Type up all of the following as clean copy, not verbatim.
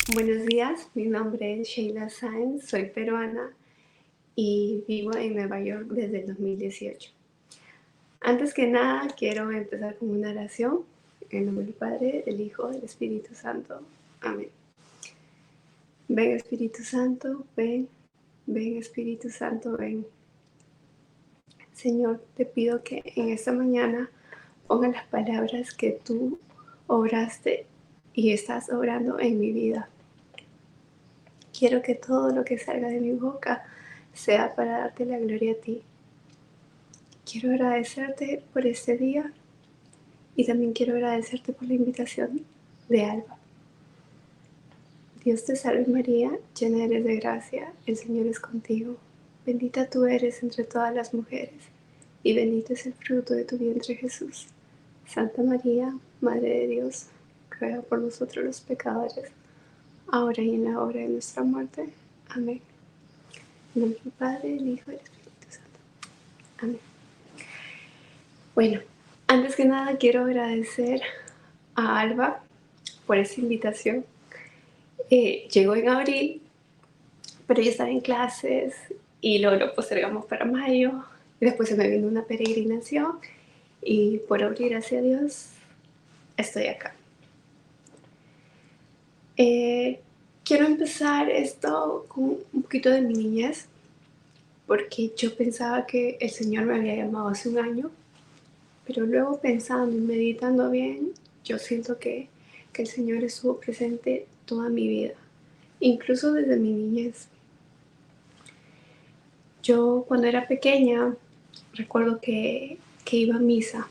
Buenos días, mi nombre es Sheila Sáenz, soy peruana y vivo en Nueva York desde el 2018. Antes que nada, quiero empezar con una oración. En nombre del Padre, del Hijo, del Espíritu Santo. Amén. Ven Espíritu Santo, ven, ven Espíritu Santo, ven. Señor, te pido que en esta mañana pongas las palabras que tú obraste y estás obrando en mi vida. Quiero que todo lo que salga de mi boca sea para darte la gloria a ti. Quiero agradecerte por este día y también quiero agradecerte por la invitación de Alba. Dios te salve María, llena eres de gracia, el Señor es contigo. Bendita tú eres entre todas las mujeres y bendito es el fruto de tu vientre Jesús. Santa María, Madre de Dios, ruega por nosotros los pecadores, ahora y en la hora de nuestra muerte. Amén. En nombre del Padre, del Hijo y del Espíritu Santo. Amén. Bueno, antes que nada quiero agradecer a Alba por esa invitación. Llegó en abril, pero yo estaba en clases y luego lo postergamos para mayo y después se me vino una peregrinación y por obra y gracia a Dios estoy acá. Eh, Quiero empezar esto con un poquito de mi niñez porque yo pensaba que el Señor me había llamado hace un año, pero luego pensando y meditando bien, yo siento que el Señor estuvo presente toda mi vida, incluso desde mi niñez. Yo cuando era pequeña recuerdo que iba a misa,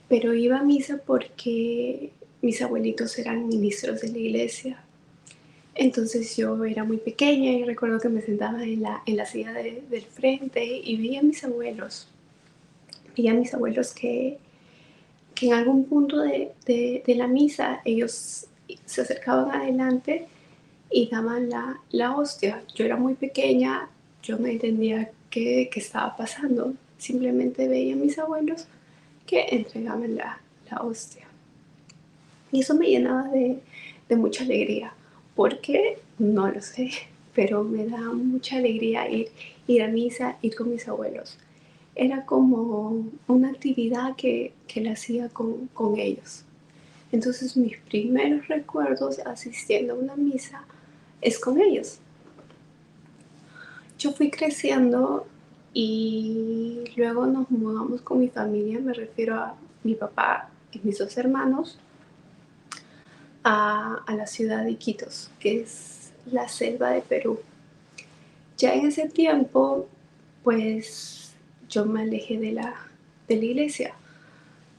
pero iba a misa porque mis abuelitos eran ministros de la iglesia. Entonces yo era muy pequeña y recuerdo que me sentaba en la silla del frente y veía a mis abuelos que en algún punto de la misa ellos se acercaban adelante y daban la hostia. Yo era muy pequeña, yo no entendía qué estaba pasando, simplemente veía a mis abuelos que entregaban la hostia. Y eso me llenaba de mucha alegría. ¿Por qué? No lo sé, pero me da mucha alegría ir a misa, ir con mis abuelos. Era como una actividad que la hacía con ellos. Entonces mis primeros recuerdos asistiendo a una misa es con ellos. Yo fui creciendo y luego nos mudamos con mi familia, me refiero a mi papá y mis dos hermanos, a la ciudad de Iquitos, que es la selva de Perú. Ya en ese tiempo, pues yo me alejé de la iglesia,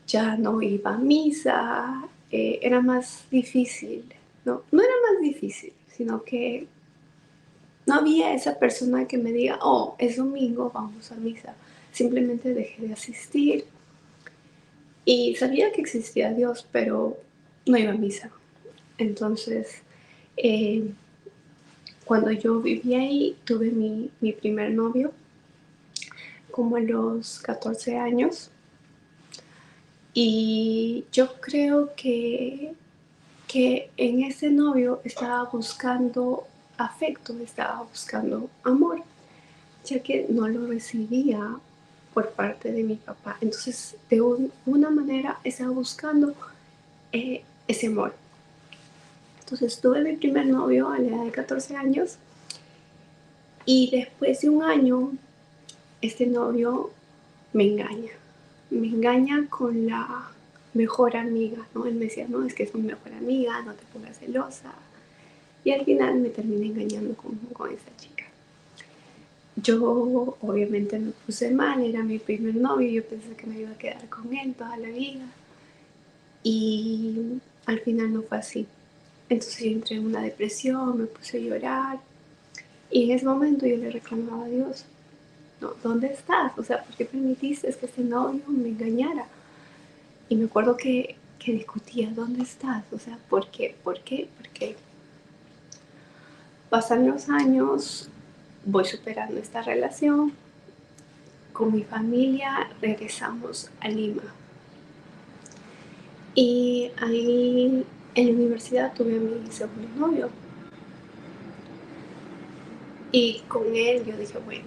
ya no iba a misa, era más difícil, no era más difícil, sino que no había esa persona que me diga, oh, es domingo, vamos a misa. Simplemente dejé de asistir y sabía que existía Dios, pero no iba a misa. Entonces, eh, cuando yo vivía ahí, tuve mi primer novio, como a los 14 años. Y yo creo que en ese novio estaba buscando afecto, estaba buscando amor, ya que no lo recibía por parte de mi papá. Entonces, de una manera estaba buscando ese amor. Entonces, tuve mi primer novio a la edad de 14 años y después de un año, este novio me engaña. Me engaña con la mejor amiga, ¿no? Él me decía, no, es que es mi mejor amiga, no te pongas celosa. Y al final me terminé engañando con esa chica. Yo obviamente me puse mal, era mi primer novio, yo pensé que me iba a quedar con él toda la vida y al final no fue así. Entonces yo entré en una depresión, me puse a llorar y en ese momento yo le reclamaba a Dios, no, ¿dónde estás? O sea, ¿por qué permitiste que este novio me engañara? Y me acuerdo que discutía, ¿dónde estás? O sea, ¿por qué? ¿Por qué? ¿Por qué? Pasan los años, voy superando esta relación, con mi familia regresamos a Lima. Y ahí En la universidad tuve a mi segundo novio y con él yo dije, bueno,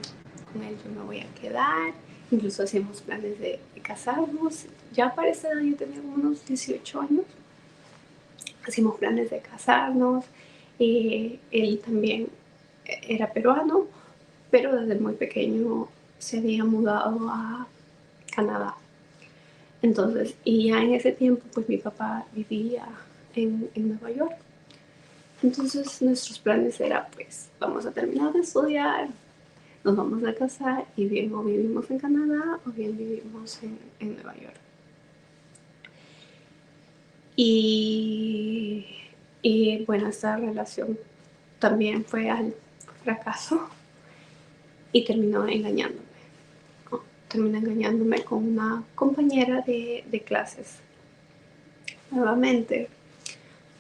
con él yo me voy a quedar. Incluso hacíamos planes de casarnos. Ya para esa edad yo tenía como unos 18 años. Hacíamos planes de casarnos. Él también era peruano, pero desde muy pequeño se había mudado a Canadá. Entonces, y ya en ese tiempo, pues mi papá vivía en Nueva York. Entonces, nuestros planes era, pues, vamos a terminar de estudiar, nos vamos a casar y bien o vivimos en Canadá o bien vivimos en Nueva York. Y, y bueno, esta relación también fue al fracaso y terminó engañándome. ¿No? Terminó engañándome con una compañera de clases. Nuevamente,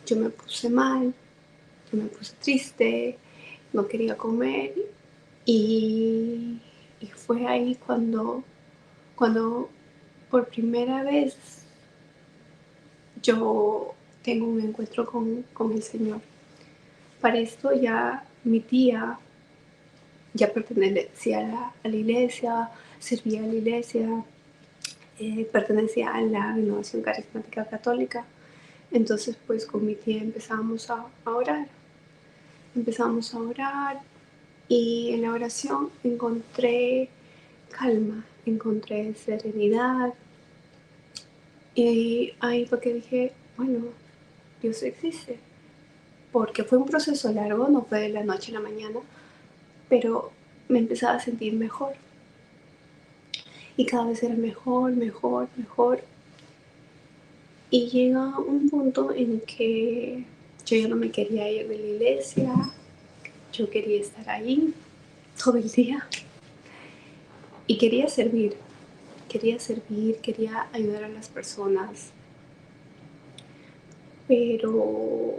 yo me puse mal, yo me puse triste, no quería comer y, y fue ahí cuando por primera vez yo tengo un encuentro con el Señor. Para esto ya mi tía ya pertenecía a la iglesia, servía a la iglesia, pertenecía a la Renovación Carismática Católica. Entonces pues con mi tía empezamos a orar. Empezamos a orar y en la oración encontré calma, encontré serenidad. Y ahí fue que dije, bueno, Dios existe. Porque fue un proceso largo, no fue de la noche a la mañana, pero me empezaba a sentir mejor. Y cada vez era mejor, mejor, mejor. Y llega un punto en que yo ya no me quería ir de la iglesia, yo quería estar ahí todo el día y quería ayudar a las personas, pero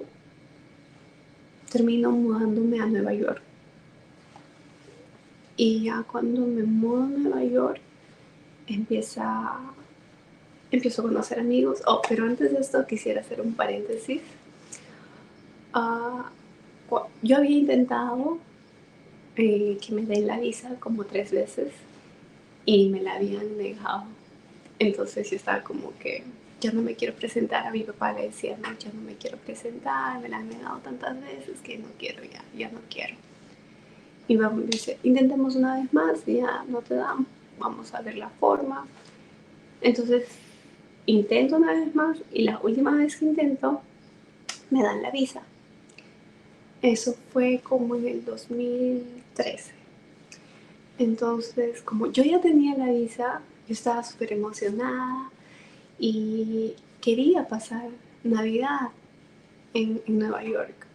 termino mudándome a Nueva York. Y ya cuando me mudo a Nueva York, empieza, empiezo a conocer amigos. Oh, pero antes de esto quisiera hacer un paréntesis. Uh, yo había intentado que me den la visa como 3 veces y me la habían negado. Entonces yo estaba como que ya no me quiero presentar. A mi papá le decía, no, ya no me quiero presentar, me la han negado tantas veces que no quiero, ya no quiero. Y vamos, dice, intentemos una vez más, y ya no te dan, vamos a ver la forma. Entonces intento una vez más y la última vez que intento me dan la visa. Eso fue como en el 2013. Entonces, como yo ya tenía la visa, yo estaba súper emocionada y quería pasar Navidad en Nueva York.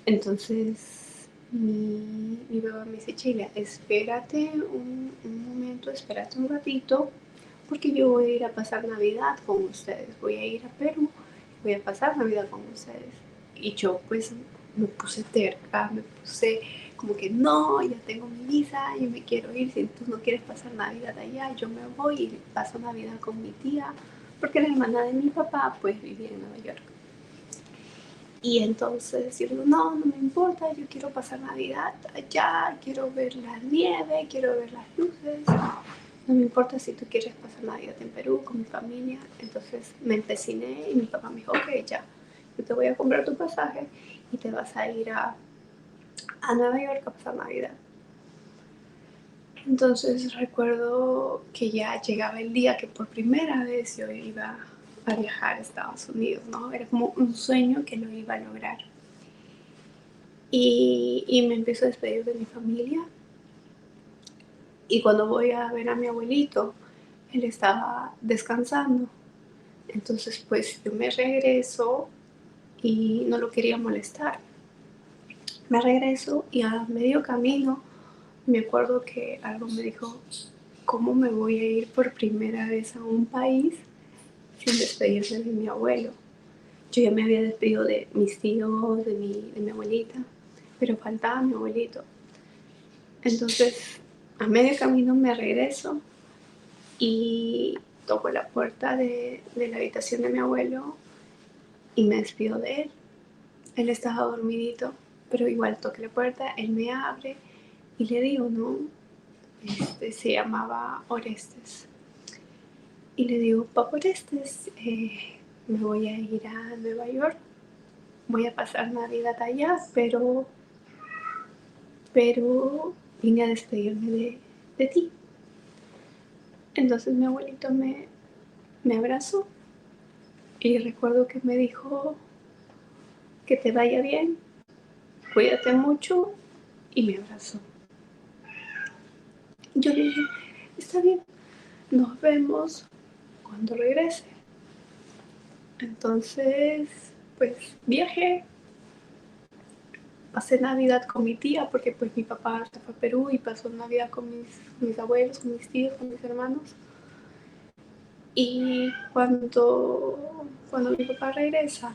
Entonces, mi papá me dice, Sheila, espérate un momento, espérate un ratito, porque yo voy a ir a pasar Navidad con ustedes. Voy a ir a Perú, voy a pasar Navidad con ustedes. Y yo pues me puse terca, me puse como que no, ya tengo mi visa, yo me quiero ir, si tú no quieres pasar Navidad allá, yo me voy y paso Navidad con mi tía, porque la hermana de mi papá pues vivía en Nueva York. Y entonces yo digo, no, no me importa, yo quiero pasar Navidad allá, quiero ver la nieve, quiero ver las luces, no me importa si tú quieres pasar Navidad en Perú con mi familia. Entonces me empeciné y mi papá me dijo, ok, ya, yo te voy a comprar tu pasaje y te vas a ir a Nueva York a pasar Navidad. Entonces recuerdo que ya llegaba el día que por primera vez yo iba a viajar a Estados Unidos, ¿no? Era como un sueño que lo iba a lograr. Y me empiezo a despedir de mi familia. Y cuando voy a ver a mi abuelito, él estaba descansando. Entonces pues yo me regreso y no lo quería molestar. Me regreso y a medio camino me acuerdo que algo me dijo, ¿cómo me voy a ir por primera vez a un país sin despedirme de mi abuelo? Yo ya me había despedido de mis tíos, de mi abuelita, pero faltaba mi abuelito. Entonces, a medio camino me regreso y toco la puerta de la habitación de mi abuelo y me despido de él. Él estaba dormidito, pero igual toqué la puerta, él me abre y le digo, no, se llamaba Orestes. Y le digo, papá Orestes, me voy a ir a Nueva York, voy a pasar Navidad allá, pero vine a despedirme de ti. Entonces mi abuelito me abrazó y recuerdo que me dijo que te vaya bien, cuídate mucho, y me abrazó. Yo le dije, está bien, nos vemos cuando regrese. Entonces, pues viajé, pasé Navidad con mi tía, porque pues mi papá se fue a Perú y pasó Navidad con mis abuelos, con mis tíos, con mis hermanos. Y cuando mi papá regresa,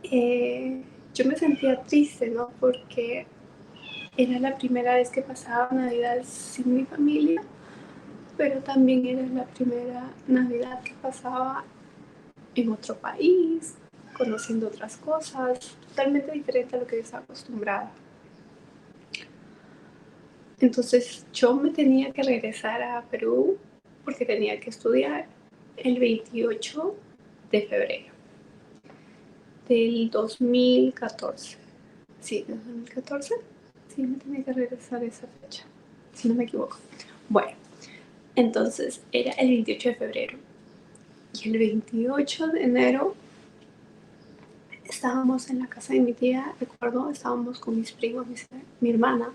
yo me sentía triste, ¿no? Porque era la primera vez que pasaba Navidad sin mi familia, pero también era la primera Navidad que pasaba en otro país, conociendo otras cosas, totalmente diferente a lo que yo estaba acostumbrada. Entonces yo me tenía que regresar a Perú porque tenía que estudiar el 28 de febrero del 2014. Sí, del 2014. Sí, me tenía que regresar a esa fecha, si no me equivoco. Bueno, entonces era el 28 de febrero. Y el 28 de enero estábamos en la casa de mi tía, recuerdo, estábamos con mis primos, mi hermana,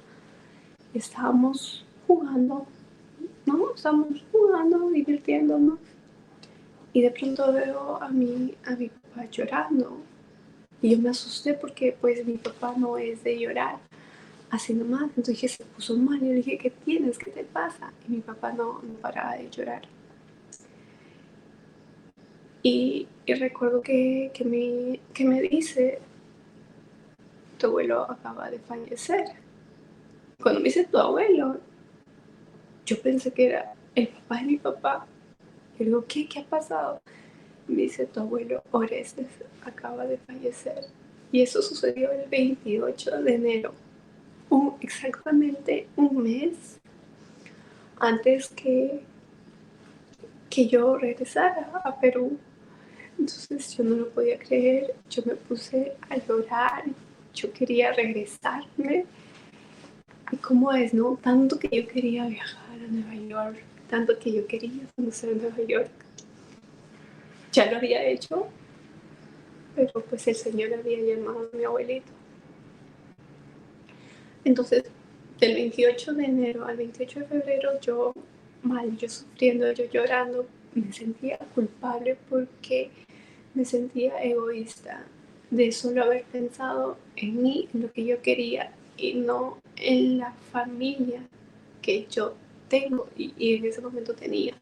estábamos jugando, ¿no? Estábamos jugando, divirtiéndonos. Y de pronto veo a mi papá llorando. Y yo me asusté porque pues mi papá no es de llorar así nomás. Entonces dije, se puso mal. Y yo le dije, ¿qué tienes? ¿Qué te pasa? Y mi papá no paraba de llorar. Y recuerdo que me dice, tu abuelo acaba de fallecer. Cuando me dice tu abuelo, yo pensé que era el papá de mi papá. Yo digo, ¿qué ha pasado? Me dice, tu abuelo Orestes acaba de fallecer. Y eso sucedió el 28 de enero, exactamente un mes antes que yo regresara a Perú. Entonces yo no lo podía creer, yo me puse a llorar, yo quería regresarme. Y cómo es, ¿no? Tanto que yo quería viajar a Nueva York, tanto que yo quería conocer Nueva York. Ya lo había hecho, pero pues el Señor había llamado a mi abuelito. Entonces, del 28 de enero al 28 de febrero, yo mal, yo sufriendo, yo llorando, me sentía culpable porque me sentía egoísta de solo haber pensado en mí, en lo que yo quería y no en la familia que yo tengo y en ese momento tenía.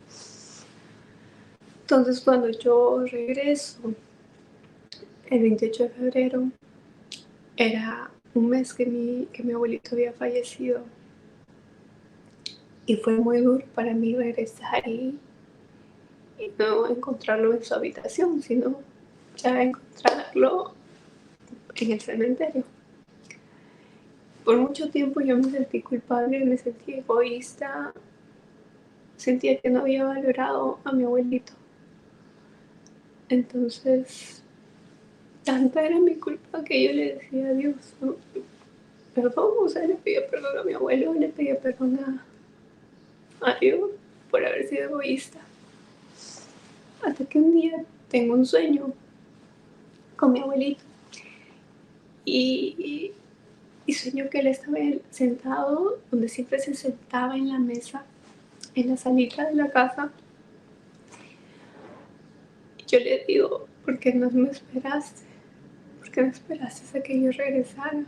Entonces cuando yo regreso el 28 de febrero, era un mes que mi abuelito había fallecido y fue muy duro para mí regresar y no encontrarlo en su habitación, sino ya encontrarlo en el cementerio. Por mucho tiempo yo me sentí culpable, me sentí egoísta, sentía que no había valorado a mi abuelito. Entonces, tanta era mi culpa que yo le decía a Dios, ¿no? Perdón, o sea, le pedía perdón a mi abuelo, le pedía perdón a Dios por haber sido egoísta. Hasta que un día tengo un sueño con mi abuelito y, y sueño que él estaba sentado donde siempre se sentaba en la mesa, en la salita de la casa. Yo le digo, ¿por qué no me esperaste? ¿Por qué no esperaste a que yo regresara?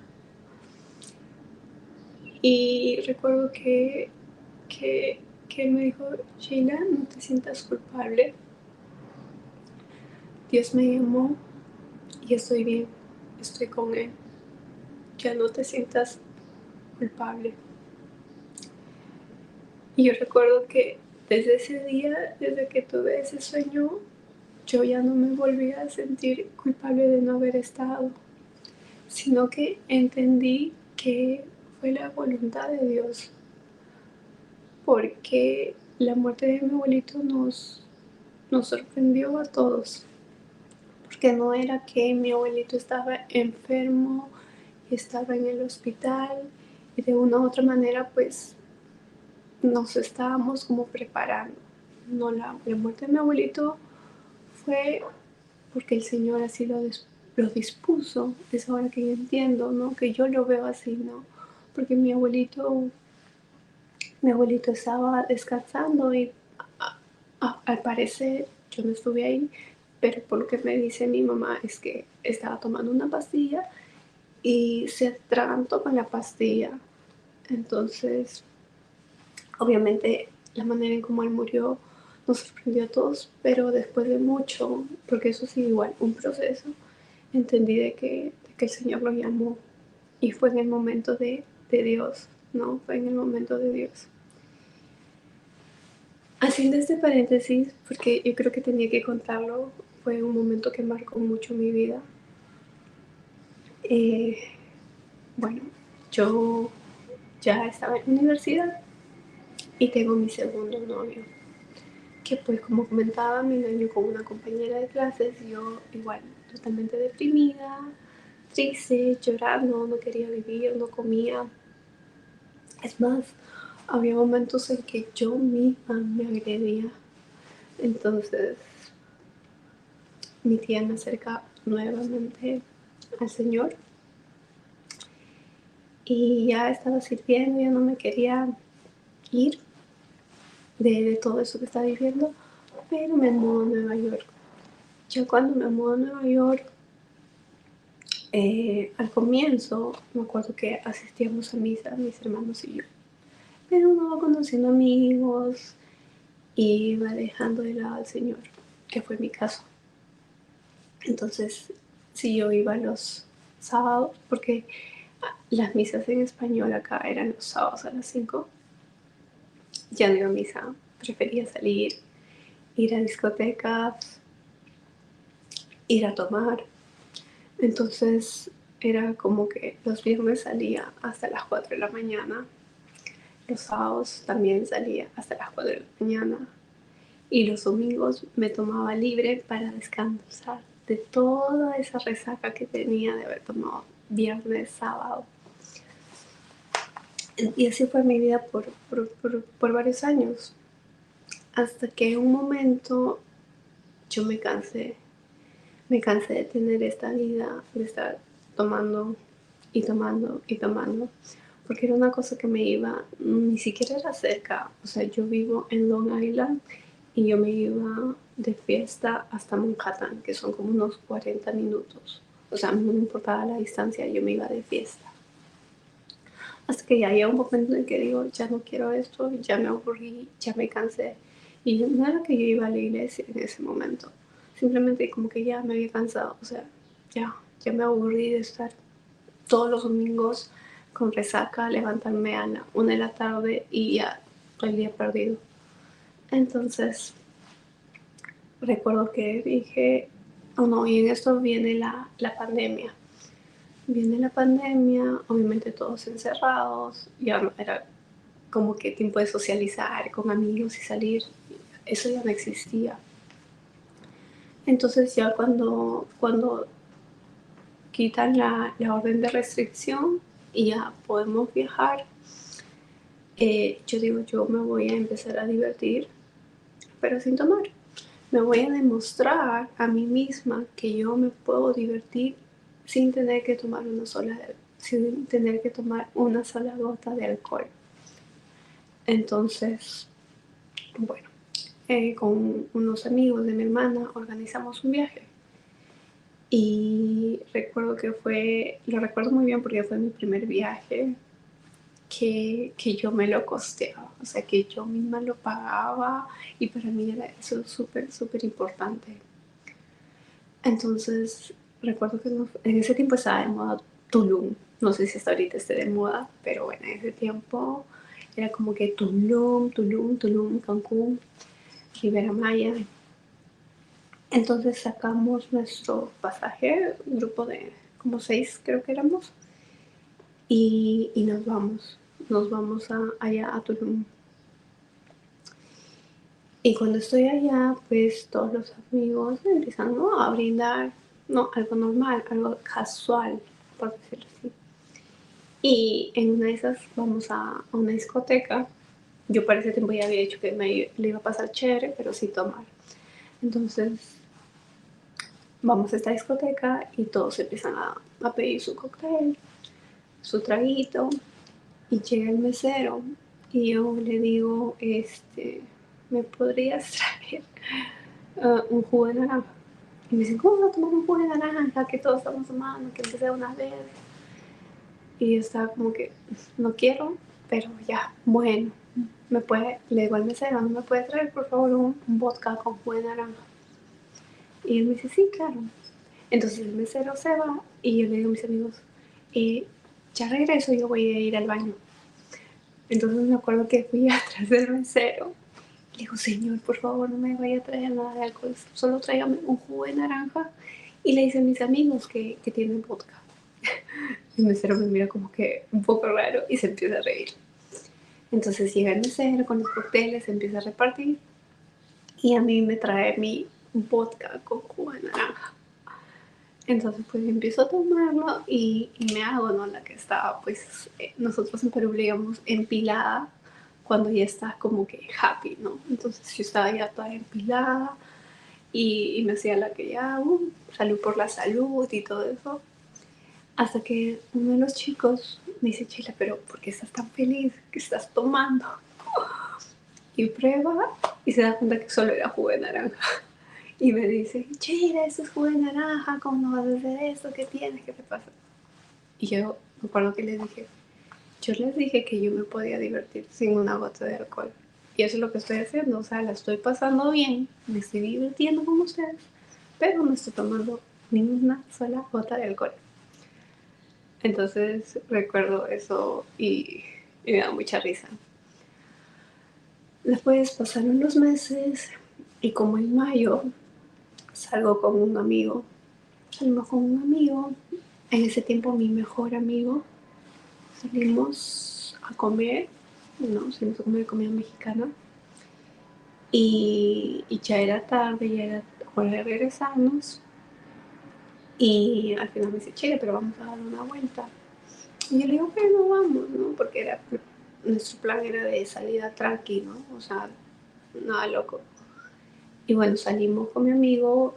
Y recuerdo que él me dijo, Sheila, no te sientas culpable. Dios me llamó y estoy bien, estoy con Él. Ya no te sientas culpable. Y yo recuerdo que desde ese día, desde que tuve ese sueño, yo ya no me volví a sentir culpable de no haber estado, sino que entendí que fue la voluntad de Dios, porque la muerte de mi abuelito nos sorprendió a todos, porque no era que mi abuelito estaba enfermo, estaba en el hospital y de una u otra manera pues nos estábamos como preparando. No, la muerte de mi abuelito fue porque el Señor así lo dispuso. Es ahora que yo entiendo, ¿no? Que yo lo veo así, ¿no? Porque mi abuelito estaba descansando y al parecer yo no estuve ahí, pero por lo que me dice mi mamá es que estaba tomando una pastilla y se atragantó con la pastilla. Entonces, obviamente, la manera en cómo él murió nos sorprendió a todos, pero después de mucho, porque eso sí, igual, un proceso, entendí de que el Señor lo llamó y fue en el momento de Dios, ¿no? Fue en el momento de Dios. Haciendo este paréntesis, porque yo creo que tenía que contarlo, fue un momento que marcó mucho mi vida. Eh, bueno, yo ya estaba en la universidad y tengo mi segundo novio, que pues como comentaba, me engañó con una compañera de clases, yo igual, totalmente deprimida, triste, llorando, no quería vivir, no comía. Es más, había momentos en que yo misma me agredía. Entonces, mi tía me acerca nuevamente al Señor y ya estaba sirviendo, ya no me quería ir de todo eso que estaba viviendo, pero me mudó a Nueva York. Ya cuando me mudó a Nueva York, al comienzo me acuerdo que asistíamos a misa, mis hermanos y yo, pero uno va conociendo amigos y va dejando de lado al Señor, que fue mi caso. Entonces, si yo iba los sábados, porque las misas en español acá eran los sábados a las 5, ya no iba a misa, prefería salir, ir a discotecas, ir a tomar. Entonces era como que los viernes salía hasta las 4 de la mañana, los sábados también salía hasta las 4 de la mañana y los domingos me tomaba libre para descansar de toda esa resaca que tenía de haber tomado viernes, sábado. Y así fue mi vida por varios años, hasta que en un momento yo me cansé de tener esta vida, de estar tomando y tomando y tomando, porque era una cosa que me iba, ni siquiera era cerca, o sea, yo vivo en Long Island y yo me iba de fiesta hasta Manhattan, que son como unos 40 minutos, o sea, no me importaba la distancia, yo me iba de fiesta. Hasta que ya llega un momento en que digo, ya no quiero esto, ya me aburrí, ya me cansé. Y no era que yo iba a la iglesia en ese momento, simplemente como que ya me había cansado, o sea, ya me aburrí de estar todos los domingos con resaca, levantarme a la 1 de la tarde y ya todo el día perdido. Entonces, recuerdo que dije, oh no, y en esto viene la pandemia. Viene la pandemia, obviamente todos encerrados, ya no era como que tiempo de socializar con amigos y salir, eso ya no existía. Entonces ya cuando quitan la orden de restricción y ya podemos viajar, yo digo, yo me voy a empezar a divertir, pero sin tomar. Me voy a demostrar a mí misma que yo me puedo divertir sin tener que tomar sin tener que tomar una sola gota de alcohol. Entonces, bueno, con unos amigos de mi hermana organizamos un viaje. Y recuerdo lo recuerdo muy bien porque fue mi primer viaje que yo me lo costeaba, o sea, que yo misma lo pagaba y para mí era eso súper, súper importante. Entonces, recuerdo que en ese tiempo estaba de moda Tulum, no sé si hasta ahorita esté de moda, pero bueno, en ese tiempo era como que Tulum, Cancún, Rivera Maya. Entonces sacamos nuestro pasaje, un grupo de como 6 creo que éramos, y nos vamos allá a Tulum. Y cuando estoy allá, pues todos los amigos empiezan, ¿no?, a brindar, no, algo normal, algo casual, por decirlo así. Y en una de esas vamos a una discoteca. Yo para ese tiempo ya había dicho que le iba a pasar chévere, pero sin tomar. Entonces vamos a esta discoteca y todos empiezan a pedir su cóctel, su traguito, y llega el mesero y yo le digo, ¿me podrías traer un jugo de naranja? Y me dicen, ¿cómo no tomar un jugo de naranja? Que todos estamos tomando, que empecé una vez. Y yo estaba como que, no quiero, pero ya, bueno, le digo al mesero, ¿no me puede traer por favor un vodka con jugo de naranja? Y él me dice, sí, claro. Entonces el mesero se va y yo le digo a mis amigos, ya regreso, yo voy a ir al baño. Entonces me acuerdo que fui atrás del mesero. Le digo, señor, por favor, no me vaya a traer nada de alcohol, solo tráigame un jugo de naranja. Y le dicen mis amigos que tienen vodka. El mesero me mira como que un poco raro y se empieza a reír. Entonces llega el mesero con los cócteles, se empieza a repartir y a mí me trae mi vodka con jugo de naranja. Entonces pues empiezo a tomarlo y me hago, ¿no?, la que estaba, pues nosotros en Perú le digamos empilada, cuando ya estás como que happy, ¿no? Entonces yo estaba ya toda empilada y me hacía la que ya, salud por la salud y todo eso. Hasta que uno de los chicos me dice, Chila, pero ¿por qué estás tan feliz? ¿Qué estás tomando? Y prueba y se da cuenta que solo era jugo de naranja. Y me dice, Chila, eso es jugo de naranja, ¿cómo no vas a hacer eso? ¿Qué tienes? ¿Qué te pasa? Y yo me acuerdo que les dije, yo les dije que yo me podía divertir sin una gota de alcohol. Y eso es lo que estoy haciendo, o sea, la estoy pasando bien, me estoy divirtiendo con ustedes, pero no estoy tomando ni una sola gota de alcohol. Entonces recuerdo eso y me da mucha risa. Después pasaron los meses y como en mayo salgo con un amigo, salimos con un amigo, en ese tiempo mi mejor amigo, salimos a comer, no, salimos a comer comida mexicana y ya era tarde, ya era hora de regresarnos y al final me dice, Chile, pero vamos a dar una vuelta. Y yo le digo, bueno, vamos, ¿no? Porque nuestro plan era de salida tranqui, ¿no? O sea, nada loco. Y bueno, salimos con mi amigo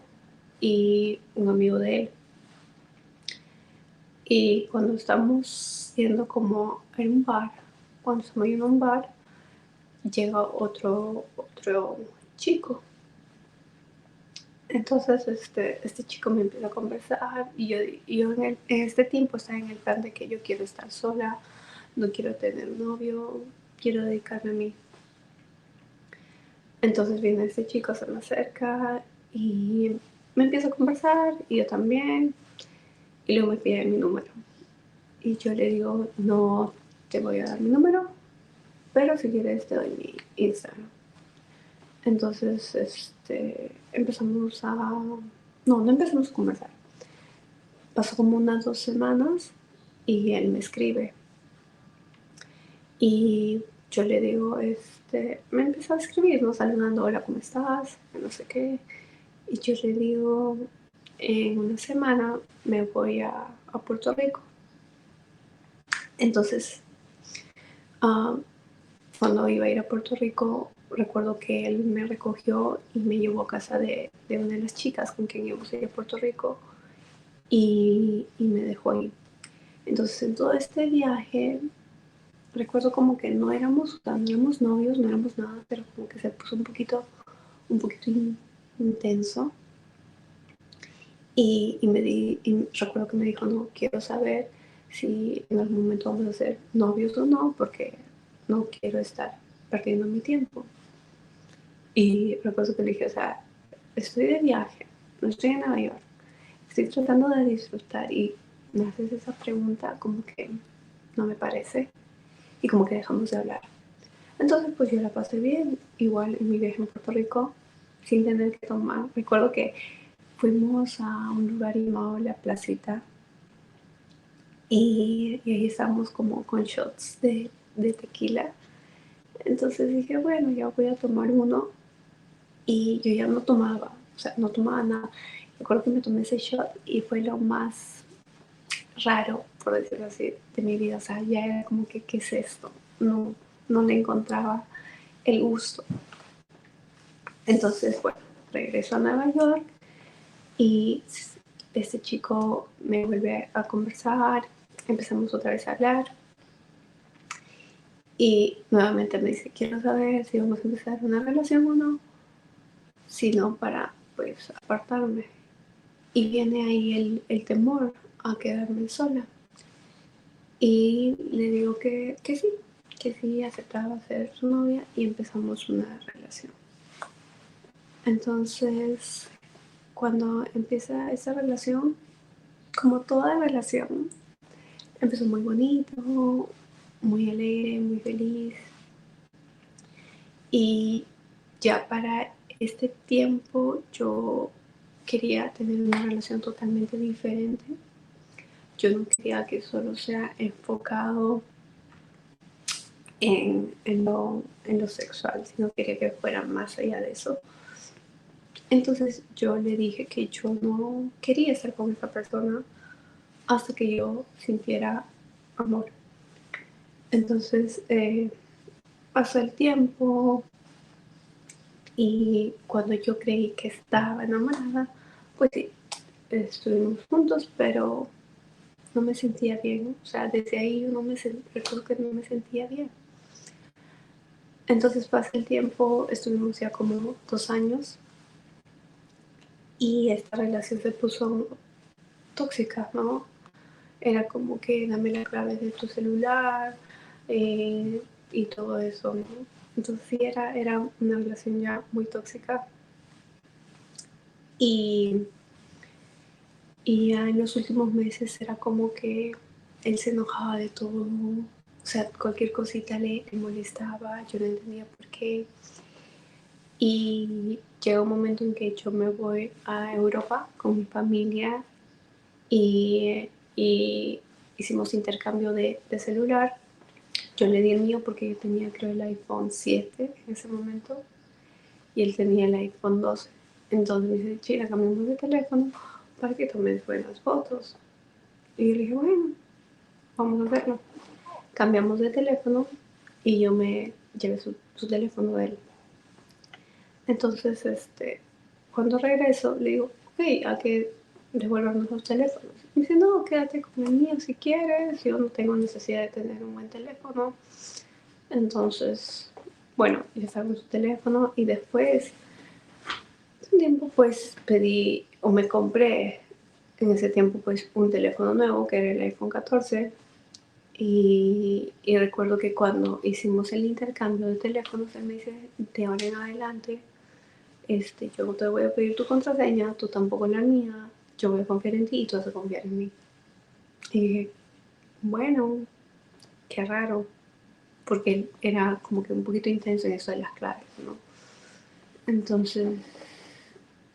y un amigo de él. Y cuando estamos yendo como en un bar, cuando estamos yendo a un bar, llega otro chico. Entonces este chico me empieza a conversar y yo en este tiempo estaba en el plan de que yo quiero estar sola, no quiero tener novio, quiero dedicarme a mí. Entonces viene este chico, se me acerca y me empieza a conversar y yo también, y luego me pide mi número. Y yo le digo, no te voy a dar mi número, pero si quieres te doy mi Instagram. Entonces empezamos a... No empezamos a conversar. Pasó como unas 2 semanas y él me escribe. Y yo le digo, me empezó a escribir, ¿no?, saludando, hola, ¿cómo estás? No sé qué. Y yo le digo, en una semana me voy a Puerto Rico. Entonces, cuando iba a ir a Puerto Rico, recuerdo que él me recogió y me llevó a casa de una de las chicas con quien íbamos a ir a Puerto Rico y me dejó ahí. Entonces, en todo este viaje, recuerdo como que no éramos novios, no éramos nada, pero como que se puso un poquito intenso. Y recuerdo que me dijo, no, quiero saber si en algún momento vamos a ser novios o no, porque no quiero estar perdiendo mi tiempo. Y recuerdo que le dije, o sea, estoy de viaje, no estoy en Nueva York, estoy tratando de disfrutar y me haces esa pregunta, como que no me parece, y como que dejamos de hablar. Entonces pues yo la pasé bien, igual en mi viaje en Puerto Rico sin tener que tomar. Recuerdo que fuimos a un lugar llamado La Placita y ahí estábamos como con shots de tequila. Entonces dije, bueno, ya voy a tomar uno y yo ya no tomaba, o sea, no tomaba nada. Recuerdo que me tomé ese shot y fue lo más raro, por decirlo así, de mi vida. O sea, ya era como que, ¿qué es esto? No, no le encontraba el gusto. Entonces, bueno, regreso a Nueva York y este chico me vuelve a conversar, empezamos otra vez a hablar y nuevamente me dice, quiero saber si vamos a empezar una relación o no, sino para, pues, apartarme. Y viene ahí el temor a quedarme sola. Y le digo que sí, aceptaba ser su novia y empezamos una relación. Entonces, cuando empieza esa relación, como toda relación, empezó muy bonito, muy alegre, muy feliz. Y ya para este tiempo yo quería tener una relación totalmente diferente. Yo no quería que solo sea enfocado en lo sexual, sino quería que fuera más allá de eso. Entonces yo le dije que yo no quería estar con esa persona hasta que yo sintiera amor. Entonces pasó el tiempo y cuando yo creí que estaba enamorada, pues sí, estuvimos juntos, pero no me sentía bien. O sea, desde ahí yo recuerdo que no me sentía bien. Entonces pasa el tiempo, estuvimos ya como 2 años y esta relación se puso tóxica, ¿no? Era como que dame la clave de tu celular y todo eso, ¿no? Entonces sí, era una relación ya muy tóxica y, y ya en los últimos meses era como que él se enojaba de todo, o sea, cualquier cosita le molestaba, yo no entendía por qué. Y llega un momento en que yo me voy a Europa con mi familia y hicimos intercambio de celular. Yo le di el mío porque yo tenía creo el iPhone 7 en ese momento y él tenía el iPhone 12. Entonces me dice, China, cambiamos de teléfono para que tomes buenas fotos. Y yo le dije, bueno, vamos a hacerlo. Cambiamos de teléfono y yo me llevé su teléfono de él. Entonces, cuando regreso, le digo, ok, hay que devolvernos los teléfonos. Me dice, no, quédate con el mío si quieres, yo no tengo necesidad de tener un buen teléfono. Entonces, bueno, yo estaba con su teléfono y después de un tiempo pues pedí o me compré en ese tiempo pues un teléfono nuevo que era el iPhone 14 y recuerdo que cuando hicimos el intercambio de teléfonos él me dice, de ahora en adelante yo no te voy a pedir tu contraseña, tú tampoco la mía, yo voy a confiar en ti y tú vas a confiar en mí. Y dije, bueno, qué raro, porque él era como que un poquito intenso en eso de las claves, ¿no? Entonces,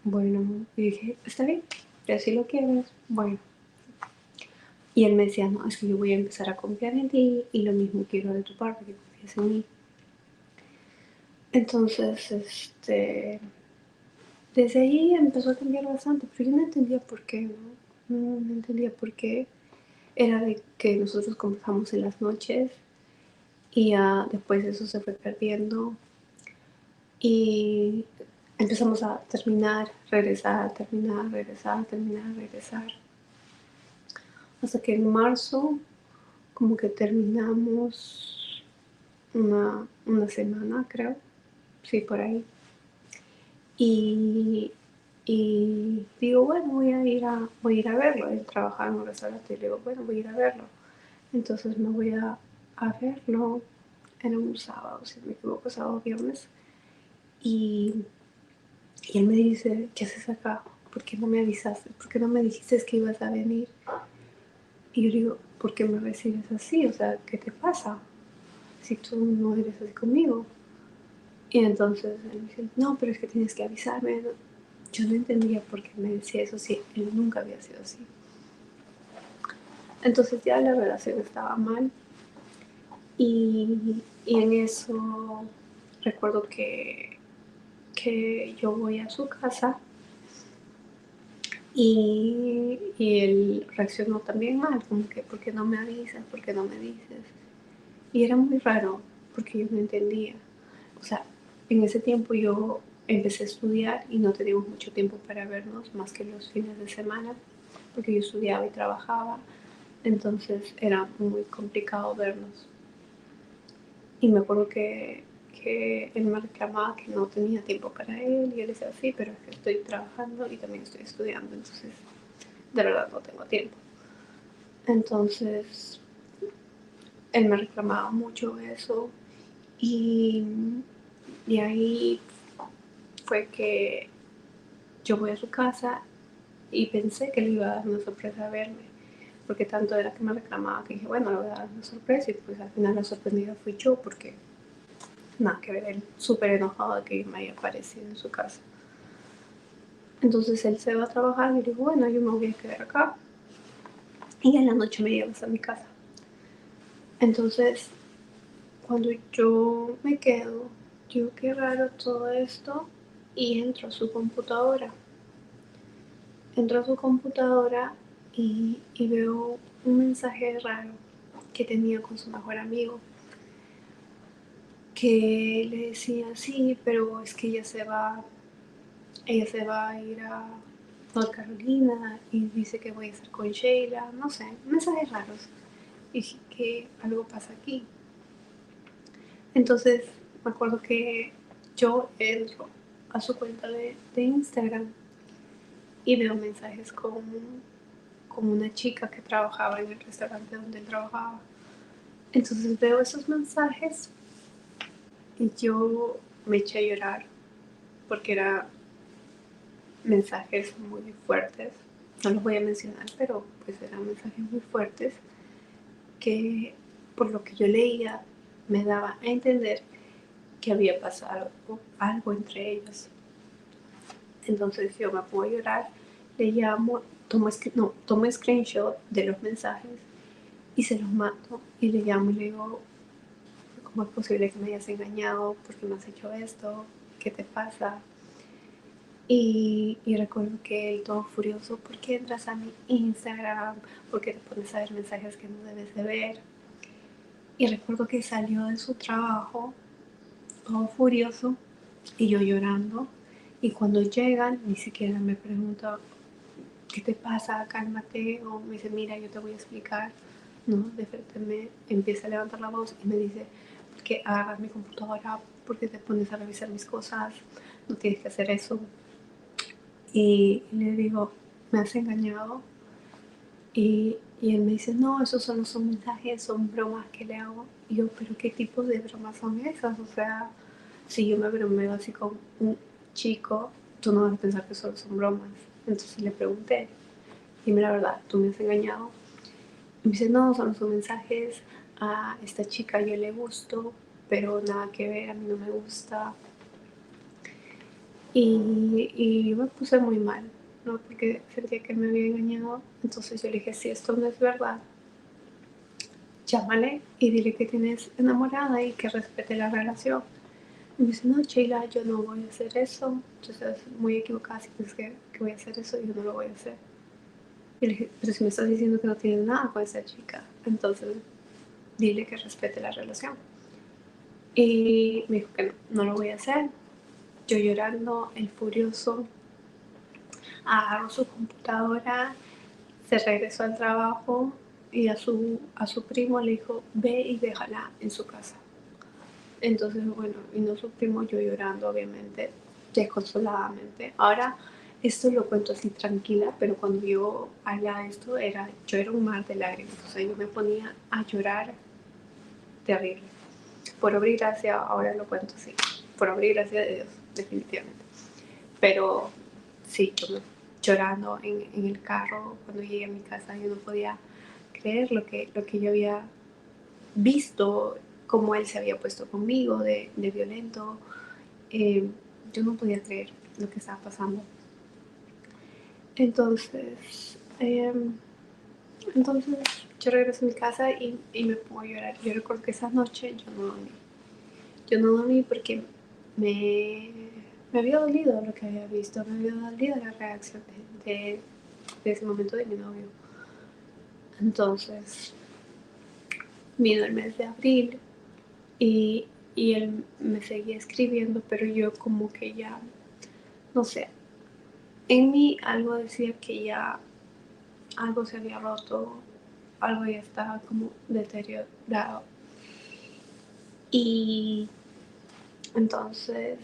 bueno, y dije, está bien, si así lo quieres, bueno. Y él me decía, no, es que yo voy a empezar a confiar en ti y lo mismo quiero de tu parte, que confíes en mí. Entonces, desde ahí empezó a cambiar bastante, pero yo no entendía por qué, ¿no? No entendía por qué. Era de que nosotros conversamos en las noches y después eso se fue perdiendo y empezamos a terminar, regresar, terminar, regresar, terminar, regresar. Hasta que en marzo como que terminamos una semana, creo, sí, por ahí. Y, y digo, bueno, voy a ir a verlo. Él trabajaba en un restaurante y le digo, bueno, voy a ir a verlo. Entonces me voy a verlo. Era un sábado, si no me equivoco, sábado o viernes. Y, y él me dice, ¿qué haces acá? ¿Por qué no me avisaste? ¿Por qué no me dijiste que ibas a venir? Y yo digo, ¿por qué me recibes así? O sea, ¿qué te pasa? Si tú no eres así conmigo. Y entonces él me dice, no, pero es que tienes que avisarme. Yo no entendía por qué me decía eso si él nunca había sido así. Entonces ya la relación estaba mal y en eso recuerdo que yo voy a su casa y él reaccionó también mal, como que, ¿por qué no me avisas? ¿Por qué no me dices? Y era muy raro, porque yo no entendía. O sea, en ese tiempo yo empecé a estudiar y no teníamos mucho tiempo para vernos, más que los fines de semana, porque yo estudiaba y trabajaba, entonces era muy complicado vernos. Y me acuerdo que él me reclamaba que no tenía tiempo para él, y él decía, sí, pero es que estoy trabajando y también estoy estudiando, entonces de verdad no tengo tiempo. Entonces él me reclamaba mucho eso y, y ahí fue que yo voy a su casa y pensé que le iba a dar una sorpresa a verme, porque tanto era que me reclamaba que dije, bueno, le voy a dar una sorpresa y pues al final la sorprendida fui yo porque nada que ver, él súper enojado de que me haya aparecido en su casa. Entonces él se va a trabajar y digo, bueno, yo me voy a quedar acá y en la noche me llevas a mi casa. Entonces, cuando yo me quedo, digo, qué raro todo esto y entro a su computadora. Entro a su computadora y veo un mensaje raro que tenía con su mejor amigo, que le decía, sí, pero es que ella se va a ir a North Carolina y dice que voy a estar con Sheila, no sé, mensajes raros. Y dije que algo pasa aquí. Entonces me acuerdo que yo entro a su cuenta de Instagram y veo mensajes con una chica que trabajaba en el restaurante donde él trabajaba. Entonces veo esos mensajes y yo me eché a llorar porque eran mensajes muy fuertes. No los voy a mencionar, pero pues eran mensajes muy fuertes que por lo que yo leía me daba a entender que había pasado algo entre ellos. Entonces yo me pongo a llorar, le llamo, tomo screenshot de los mensajes y se los mando y le llamo y le digo, ¿cómo es posible que me hayas engañado? ¿Por qué me has hecho esto? ¿Qué te pasa? Y recuerdo que él todo furioso, ¿por qué entras a mi Instagram? ¿Por qué te pones a ver mensajes que no debes de ver? Y recuerdo que salió de su trabajo todo furioso y yo llorando. Y cuando llegan, ni siquiera me pregunta, ¿qué te pasa? Cálmate. O me dice, mira, yo te voy a explicar. No, de frente me empieza a levantar la voz y me dice, ¿por qué agarras mi computadora? ¿Por qué te pones a revisar mis cosas? No tienes que hacer eso. Y le digo, me has engañado. Y él me dice, no, esos solo son mensajes, son bromas que le hago. Y yo, pero ¿qué tipo de bromas son esas? O sea, si yo me bromeo así con un chico, tú no vas a pensar que solo son bromas. Entonces le pregunté, dime la verdad, ¿tú me has engañado? Y me dice, no, solo son mensajes, a esta chica yo le gusto, pero nada que ver, a mí no me gusta. Y me puse muy mal, ¿no? Porque sentía que me había engañado. Entonces yo le dije, si esto no es verdad, llámale y dile que tienes enamorada y que respete la relación. Y me dice, no, Sheila, yo no voy a hacer eso. Entonces, muy equivocada, si piensas que voy a hacer eso, yo no lo voy a hacer. Y le dije, pero si me estás diciendo que no tienes nada con esa chica, entonces dile que respete la relación. Y me dijo que no, no lo voy a hacer. Yo llorando, el furioso, agarró su computadora, se regresó al trabajo y a su primo le dijo, ve y déjala en su casa. Entonces, bueno, vino su primo, yo llorando, obviamente, desconsoladamente. Ahora, esto lo cuento así tranquila, pero cuando yo hablaba de esto, yo era un mar de lágrimas. O sea, yo me ponía a llorar terrible. Por obra y gracia, ahora lo cuento así. Por obra y gracia de Dios, definitivamente. Pero sí, yo llorando en el carro, cuando llegué a mi casa, yo no podía creer lo que yo había visto, cómo él se había puesto conmigo de violento. yo no podía creer lo que estaba pasando. Entonces, yo regreso a mi casa y me pongo a llorar. Yo recuerdo que esa noche yo no dormí. Yo no dormí porque me había dolido lo que había visto, me había dolido la reacción de ese momento de mi novio. Entonces, vino el mes de abril y, y él me seguía escribiendo, pero yo como que ya, no sé, en mí algo decía que ya algo se había roto, algo ya estaba como deteriorado. Y entonces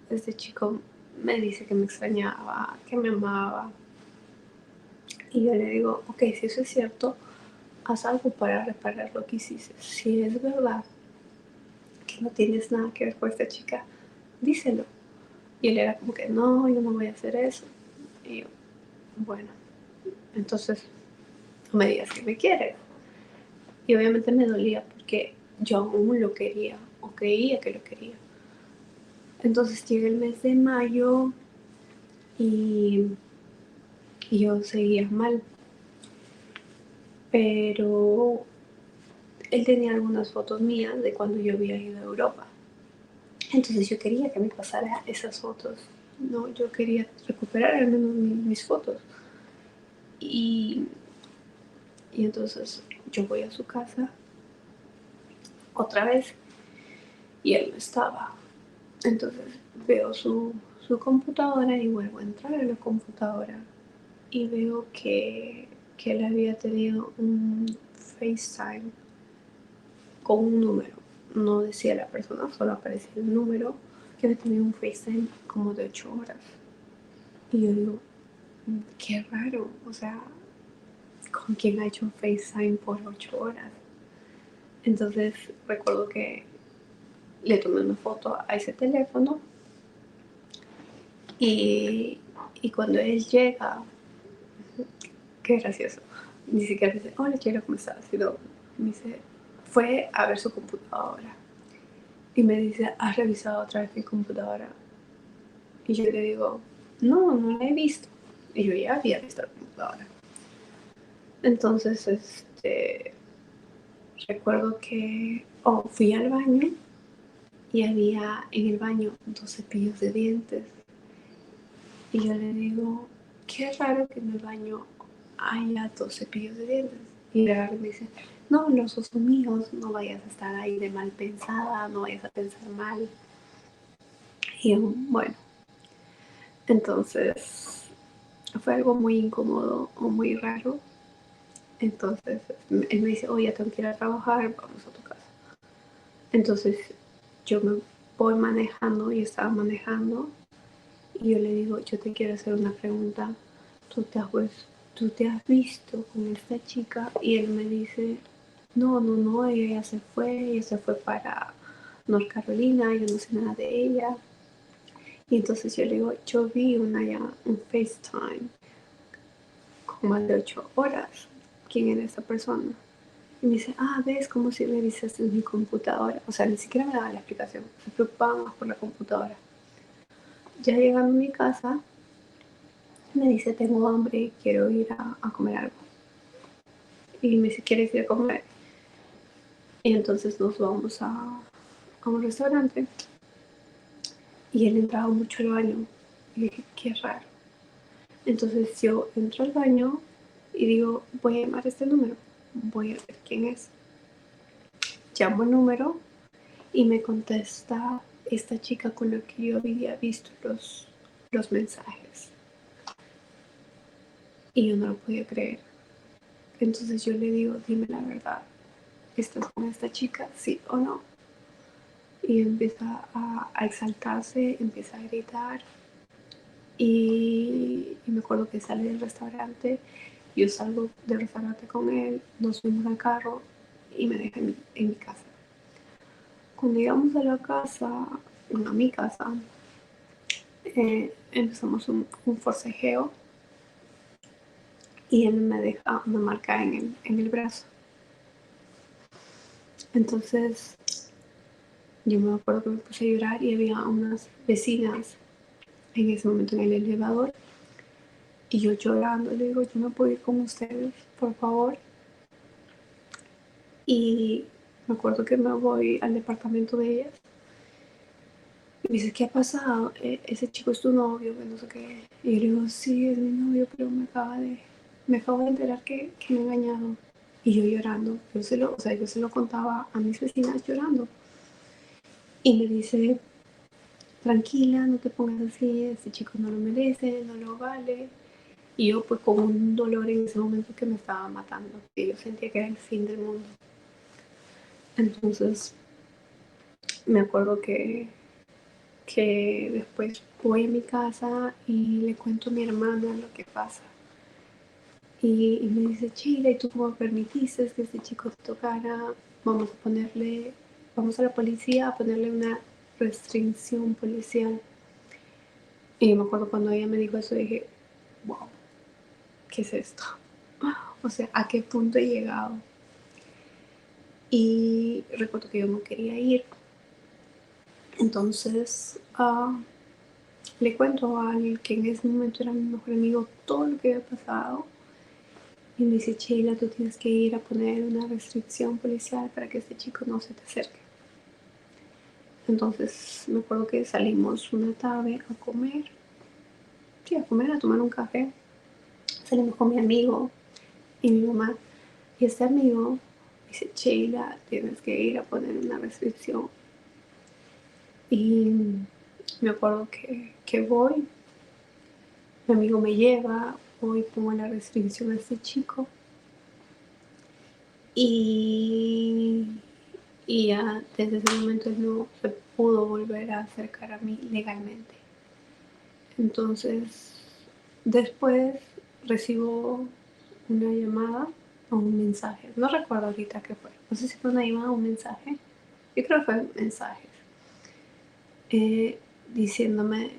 este chico me dice que me extrañaba, que me amaba. Y yo le digo, ok, si eso es cierto, haz algo para reparar lo que hiciste. Si es verdad que no tienes nada que ver con esta chica, díselo. Y él era como que, no, yo no voy a hacer eso. Y yo, bueno, entonces no me digas que me quieres. Y obviamente me dolía porque yo aún lo quería, o creía que lo quería. Entonces llega el mes de mayo y, y yo seguía mal. Pero él tenía algunas fotos mías de cuando yo había ido a Europa. Entonces yo quería que me pasara esas fotos. No, yo quería recuperar al menos mis fotos. Y, y entonces yo voy a su casa otra vez y él no estaba. Entonces veo su computadora y vuelvo a entrar a la computadora y veo que él había tenido un FaceTime con un número. No decía la persona, solo aparecía el número, que había tenido un FaceTime como de 8 horas. Y yo digo, qué raro, o sea, ¿con quién ha hecho un FaceTime por 8 horas? Entonces recuerdo que le tomé una foto a ese teléfono y, y cuando él llega, qué gracioso, ni siquiera dice, hola, quiero ¿cómo estás? Sino me dice, fue a ver su computadora. Y me dice, ¿has revisado otra vez mi computadora? Y yo le digo, no, no la he visto. Y yo ya había visto la computadora. Entonces, recuerdo que fui al baño y había en el baño 2 cepillos de dientes. Y yo le digo, qué raro que en el baño haya 2 cepillos de dientes. Y me dice, no, los son míos, no vayas a estar ahí de mal pensada, no vayas a pensar mal. Y yo, bueno, entonces fue algo muy incómodo o muy raro. Entonces él me dice, oye, tengo que ir a trabajar, vamos a tu casa. Entonces yo me voy manejando y estaba manejando y yo le digo, yo te quiero hacer una pregunta. ¿Tú te has visto con esta chica? Y él me dice, no, no, no, ella se fue para North Carolina, yo no sé nada de ella. Y entonces yo le digo, yo vi un FaceTime con más de 8 horas. ¿Quién era esa persona? Y me dice, ves como si revisaste mi computadora. O sea, ni siquiera me daba la explicación. Se preocupaba más por la computadora. Ya llegando a mi casa, me dice, tengo hambre, quiero ir a comer algo. Y me dice, ¿quieres ir a comer? Y entonces nos vamos a un restaurante. Y él entraba mucho al baño. Y dije, qué raro. Entonces yo entro al baño y digo, voy a llamar a este número. Voy a ver quién es. Llamo el número y me contesta esta chica con la que yo había visto los mensajes. Y yo no lo podía creer. Entonces yo le digo, dime la verdad, ¿estás con esta chica? ¿Sí o no? Y empieza a exaltarse, empieza a gritar. Y me acuerdo que sale del restaurante, yo salgo del restaurante con él, nos fuimos al carro y me deja en mi casa. Cuando llegamos a la casa, bueno, a mi casa, empezamos un forcejeo y él me deja una marca en el brazo. Entonces yo me acuerdo que me puse a llorar y había unas vecinas en ese momento en el elevador y yo llorando, le digo, yo me puedo ir con ustedes, por favor. Y me acuerdo que me voy al departamento de ellas y me dice, ¿qué ha pasado? Ese chico es tu novio, que no sé qué. Y yo le digo, sí, es mi novio, pero me acabo de enterar que me ha engañado. Y yo llorando, yo se lo contaba a mis vecinas llorando. Y me dice, tranquila, no te pongas así, este chico no lo merece, no lo vale. Y yo pues con un dolor en ese momento que me estaba matando, que yo sentía que era el fin del mundo. Entonces me acuerdo que después voy a mi casa y le cuento a mi hermana lo que pasa. Y me dice, Sheila, ¿y tú cómo permitiste que este chico te tocara? Vamos a la policía a ponerle una restricción policial. Y me acuerdo cuando ella me dijo eso, dije, wow, ¿qué es esto? O sea, ¿a qué punto he llegado? Y recuerdo que yo no quería ir. Entonces le cuento al que en ese momento era mi mejor amigo todo lo que había pasado. Y me dice, Sheila, tú tienes que ir a poner una restricción policial para que este chico no se te acerque. Entonces me acuerdo que salimos una tarde a comer. Sí, a comer, a tomar un café. Salimos con mi amigo y mi mamá. Y este amigo dice, Sheila, tienes que ir a poner una restricción. Y me acuerdo que voy, mi amigo me lleva, voy, pongo la restricción a este chico y, y ya desde ese momento él no se pudo volver a acercar a mí legalmente. Entonces, después recibo una llamada o un mensaje, no recuerdo ahorita qué fue, no sé si fue una llamada o un mensaje, yo creo que fue mensajes, diciéndome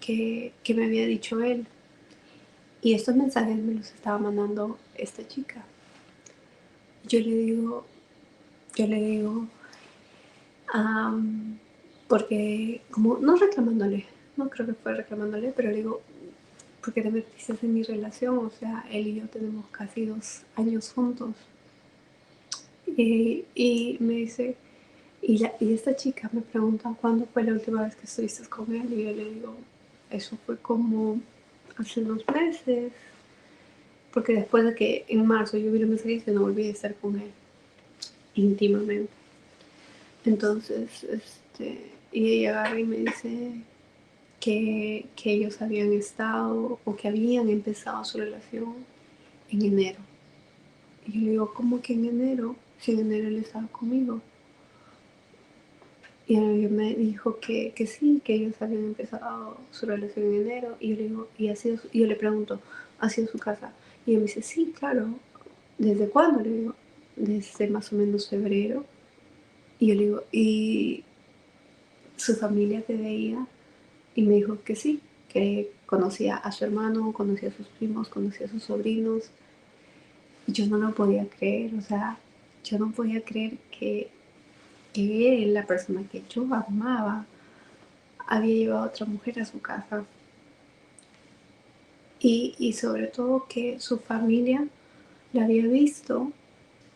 que me había dicho él. Y estos mensajes me los estaba mandando esta chica. Yo le digo, yo le digo, porque como, no reclamándole, no creo que fue reclamándole, pero le digo, ¿por qué te metiste en mi relación? O sea, él y yo tenemos casi 2 años juntos. Y me dice, y esta chica me pregunta, ¿cuándo fue la última vez que estuviste con él? Y yo le digo, eso fue como hace 2 meses, porque después de que en marzo yo vi los mensajes, yo no volví a estar con él íntimamente. Entonces, y ella agarra y me dice que ellos habían estado o que habían empezado su relación en enero. Y yo le digo, ¿cómo que en enero? Si en enero él estaba conmigo. Y ella me dijo que sí, que ellos habían empezado su relación en enero. Y yo le digo, y yo le pregunto, ¿ha sido su casa? Y ella me dice, sí, claro. ¿Desde cuándo? Le digo, desde más o menos febrero. Y yo le digo, ¿y su familia te veía? Y me dijo que sí, que conocía a su hermano, conocía a sus primos, conocía a sus sobrinos. Y yo no lo podía creer, o sea, yo no podía creer que él, la persona que yo amaba, había llevado a otra mujer a su casa. Y sobre todo que su familia la había visto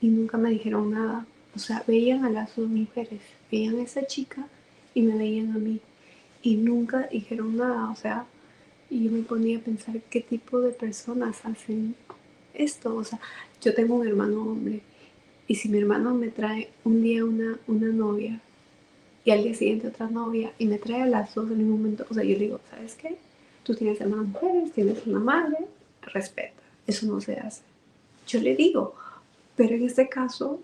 y nunca me dijeron nada. O sea, veían a las 2 mujeres, veían a esa chica y me veían a mí. Y nunca dijeron nada, o sea, y yo me ponía a pensar qué tipo de personas hacen esto. O sea, yo tengo un hermano hombre y si mi hermano me trae un día una novia y al día siguiente otra novia y me trae a las 2 en un momento, o sea, yo le digo, ¿sabes qué? Tú tienes hermanas mujeres, tienes una madre, respeta, eso no se hace. Yo le digo, pero en este caso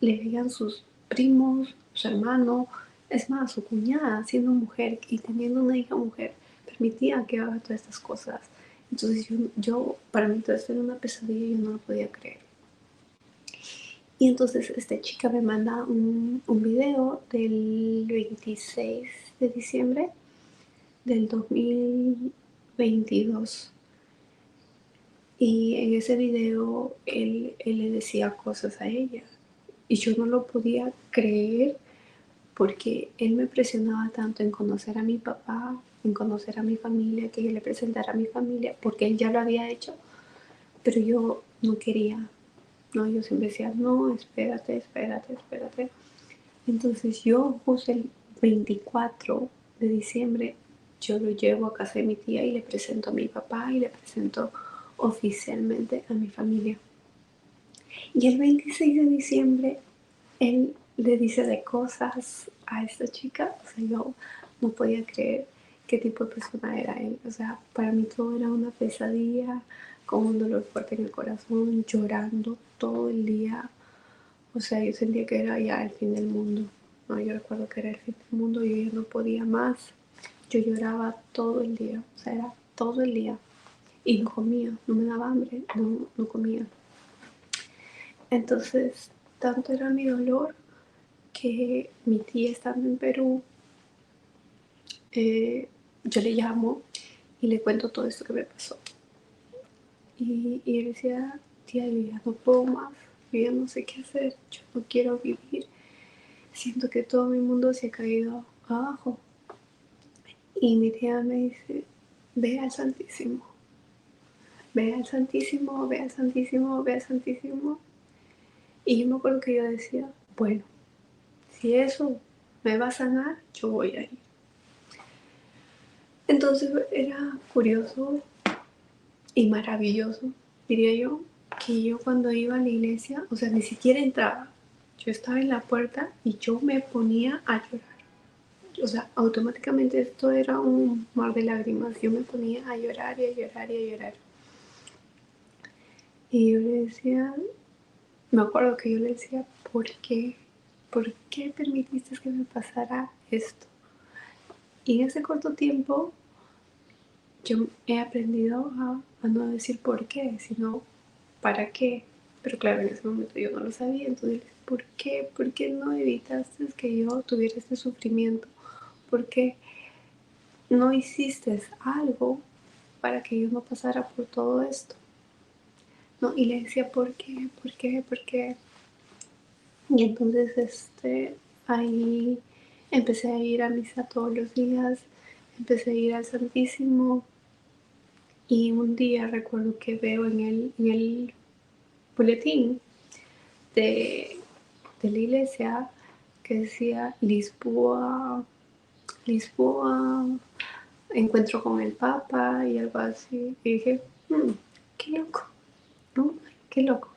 le digan sus primos, su hermano, es más, su cuñada, siendo mujer y teniendo una hija mujer, permitía que haga todas estas cosas. Entonces para mí todo esto era una pesadilla y yo no lo podía creer. Y entonces esta chica me manda un video del 26 de diciembre del 2022. Y en ese video él le decía cosas a ella. Y yo no lo podía creer porque él me presionaba tanto en conocer a mi papá, en conocer a mi familia, que yo le presentara a mi familia, porque él ya lo había hecho, pero yo no quería, no, yo siempre decía, no, espérate, espérate, espérate. Entonces yo justo el 24 de diciembre, yo lo llevo a casa de mi tía y le presento a mi papá y le presento oficialmente a mi familia. Y el 26 de diciembre, él le dice de cosas a esta chica, o sea, yo no podía creer qué tipo de persona era él. O sea, para mí todo era una pesadilla, con un dolor fuerte en el corazón, llorando todo el día. O sea, yo sentía que era ya el fin del mundo. No, yo recuerdo que era el fin del mundo, yo ya no podía más. Yo lloraba todo el día, o sea, era todo el día. Y no comía, no me daba hambre, no comía. Entonces, tanto era mi dolor que mi tía estando en Perú, yo le llamo y le cuento todo esto que me pasó. Y él decía, tía, yo ya no puedo más, yo ya no sé qué hacer, yo no quiero vivir, siento que todo mi mundo se ha caído abajo. Y mi tía me dice, ve al Santísimo, ve al Santísimo, ve al Santísimo, ve al Santísimo. Y yo me acuerdo que yo decía, bueno, si eso me va a sanar, yo voy a ir. Entonces era curioso y maravilloso, diría yo, que yo cuando iba a la iglesia, o sea, ni siquiera entraba. Yo estaba en la puerta y yo me ponía a llorar. O sea, automáticamente esto era un mar de lágrimas. Yo me ponía a llorar y a llorar y a llorar. Y yo le decía, me acuerdo que yo le decía, ¿por qué? ¿Por qué permitiste que me pasara esto? Y en ese corto tiempo yo he aprendido a no decir por qué, sino para qué. Pero claro, en ese momento yo no lo sabía, entonces, ¿por qué? ¿Por qué no evitaste que yo tuviera este sufrimiento? ¿Por qué no hiciste algo para que yo no pasara por todo esto? ¿No? Y le decía, ¿por qué? ¿Por qué? ¿Por qué? Y entonces ahí empecé a ir a misa todos los días, empecé a ir al Santísimo y un día recuerdo que veo en el boletín de, de la iglesia que decía Lisboa, Lisboa, encuentro con el Papa y algo así. Y dije, qué loco, ¿no? Qué loco.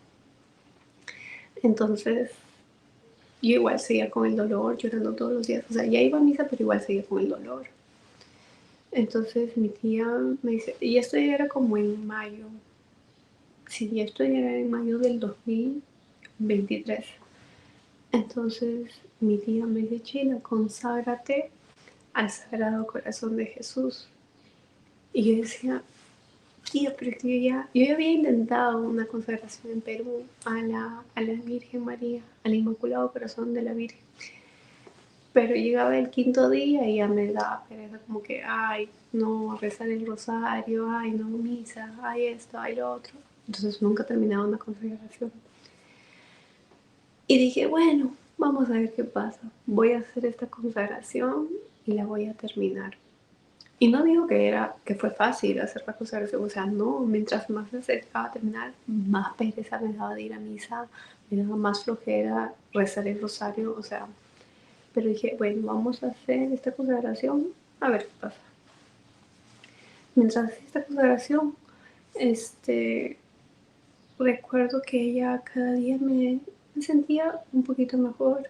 Entonces, yo igual seguía con el dolor, llorando todos los días. O sea, ya iba a misa, pero igual seguía con el dolor. Entonces mi tía me dice, y esto ya era como en mayo. Sí, esto ya era en mayo del 2023. Entonces mi tía me dice, Chila, conságrate al Sagrado Corazón de Jesús. Y yo decía, tía, pero es que yo ya había intentado una consagración en Perú a la Virgen María, al Inmaculado Corazón de la Virgen. Pero llegaba el quinto día y ya me daba pereza, como que, ay, no, rezar el rosario, ay, no, misa, ay, esto, ay, lo otro. Entonces nunca terminaba una consagración. Y dije, bueno, vamos a ver qué pasa. Voy a hacer esta consagración y la voy a terminar. Y no digo que fue fácil hacer la consagración, o sea, no, mientras más me acercaba a terminar, más pereza me daba de ir a misa, me daba más flojera rezar el rosario, o sea, pero dije, bueno, vamos a hacer esta consagración, a ver qué pasa. Mientras hacía esta consagración, recuerdo que ella cada día me sentía un poquito mejor,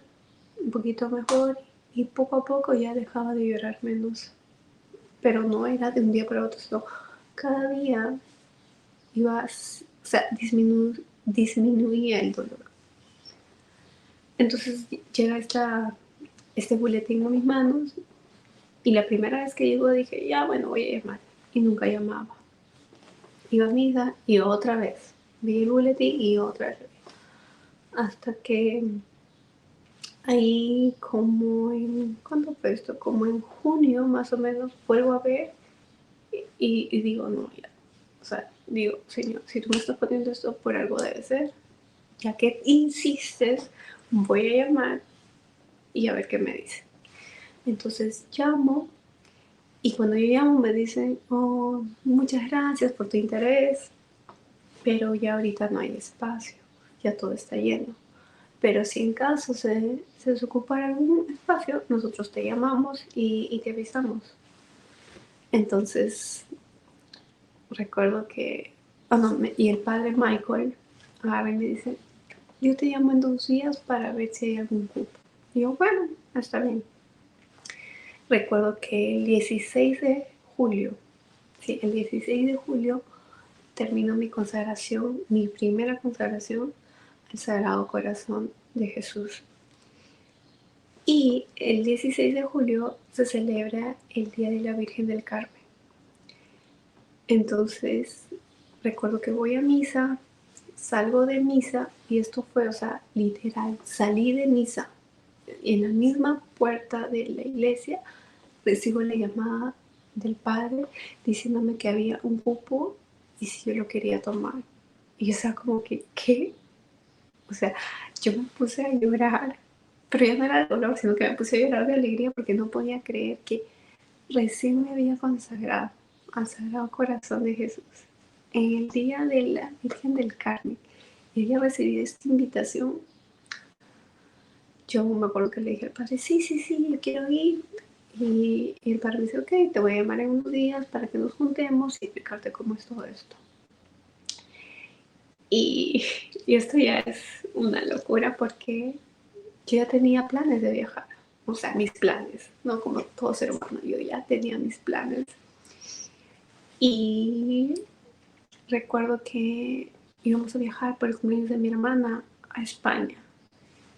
y poco a poco ya dejaba de llorar menos. Pero no era de un día para otro, sino cada día iba, o sea, disminuía el dolor. Entonces llega este boletín a mis manos y la primera vez que llegó dije, ya bueno, voy a llamar. Y nunca llamaba. Iba a misa y otra vez. Vi el boletín y otra vez. Hasta que ahí ¿cuándo fue esto? Como en junio más o menos vuelvo a ver y digo, no, ya. O sea, digo, Señor, si tú me estás poniendo esto por algo debe ser. Ya que insistes, voy a llamar y a ver qué me dice. Entonces llamo y cuando yo llamo me dicen, oh, muchas gracias por tu interés, pero ya ahorita no hay espacio, ya todo está lleno. Pero si en caso se desocupara algún espacio, nosotros te llamamos y te avisamos. Entonces recuerdo que, y el padre Michael agarra y me dice, yo te llamo en 2 días para ver si hay algún cupo. Y yo, bueno, está bien. Recuerdo que el 16 de julio, sí, el 16 de julio terminó mi consagración, mi primera consagración al Sagrado Corazón de Jesús. Y el 16 de julio se celebra el Día de la Virgen del Carmen. Entonces, recuerdo que voy a misa, salgo de misa y esto fue, o sea, literal, salí de misa y en la misma puerta de la iglesia recibo la llamada del padre diciéndome que había un cupo y si yo lo quería tomar. Y o sea, como que, ¿qué? O sea, yo me puse a llorar, pero ya no era de dolor, sino que me puse a llorar de alegría porque no podía creer que recién me había consagrado al Sagrado Corazón de Jesús en el día de la Virgen del Carmen y había recibido esta invitación. Yo me acuerdo que le dije al padre, sí, sí, sí, yo quiero ir. Y el padre me dice, ok, te voy a llamar en unos días para que nos juntemos y explicarte cómo es todo esto. Y esto ya es una locura porque yo ya tenía planes de viajar. O sea, mis planes, no como todo ser humano, yo ya tenía mis planes. Y recuerdo que íbamos a viajar por el cumpleaños de mi hermana a España.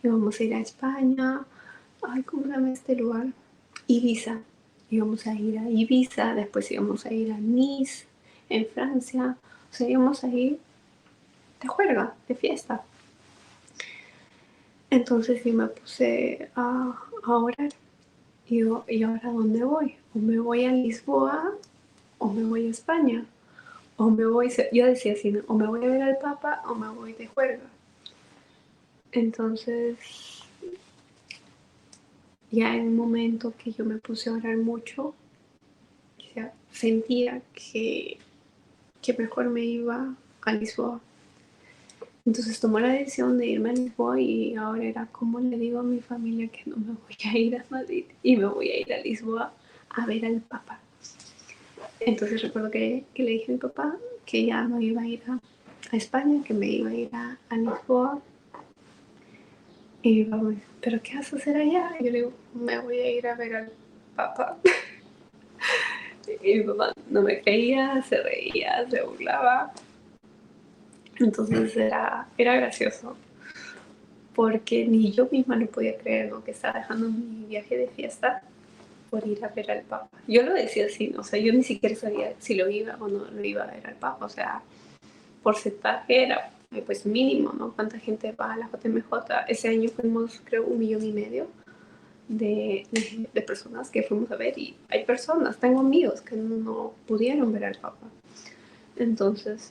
Íbamos a ir a España, ay, ¿cómo se llama este lugar? Ibiza. Íbamos a ir a Ibiza, después íbamos a ir a Nice, en Francia. O sea, íbamos a ir de juerga, de fiesta. Entonces yo me puse a orar. Y yo, ¿y ahora dónde voy? ¿O me voy a Lisboa o me voy a España? O me voy, yo decía así, ¿no? O me voy a ver al Papa o me voy de juerga. Entonces, ya en un momento que yo me puse a orar mucho, ya sentía que mejor me iba a Lisboa. Entonces tomé la decisión de irme a Lisboa y ahora era como le digo a mi familia que no me voy a ir a Madrid y me voy a ir a Lisboa a ver al Papa. Entonces recuerdo que le dije a mi papá que ya no iba a ir a España, que me iba a ir a Lisboa. Y mi papá me dijo, ¿pero qué vas a hacer allá? Y yo le digo, me voy a ir a ver al Papa. Y mi papá no me creía, se reía, se burlaba. Entonces era gracioso, porque ni yo misma no podía creer lo que estaba dejando mi viaje de fiesta por ir a ver al Papa. Yo lo decía así, ¿no? O sea, yo ni siquiera sabía si lo iba o no lo iba a ver al Papa. O sea, porcentaje era pues mínimo, ¿no? ¿Cuánta gente va a la JMJ? Ese año fuimos, creo, 1,5 millones de personas que fuimos a ver y hay personas, tengo amigos que no pudieron ver al Papa. Entonces,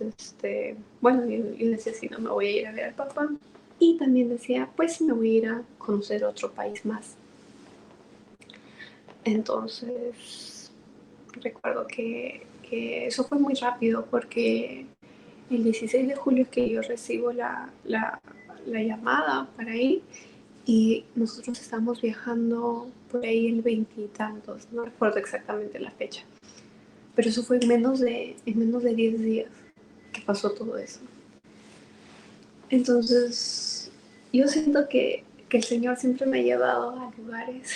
bueno, yo decía, sí, no me voy a ir a ver al Papa. Y también decía, pues me voy a ir a conocer otro país más. Entonces, recuerdo que eso fue muy rápido porque el 16 de julio es que yo recibo la llamada para ir y nosotros estamos viajando por ahí el 20 y tantos, no recuerdo exactamente la fecha, pero eso fue en menos de 10 días que pasó todo eso. Entonces, yo siento que el Señor siempre me ha llevado a lugares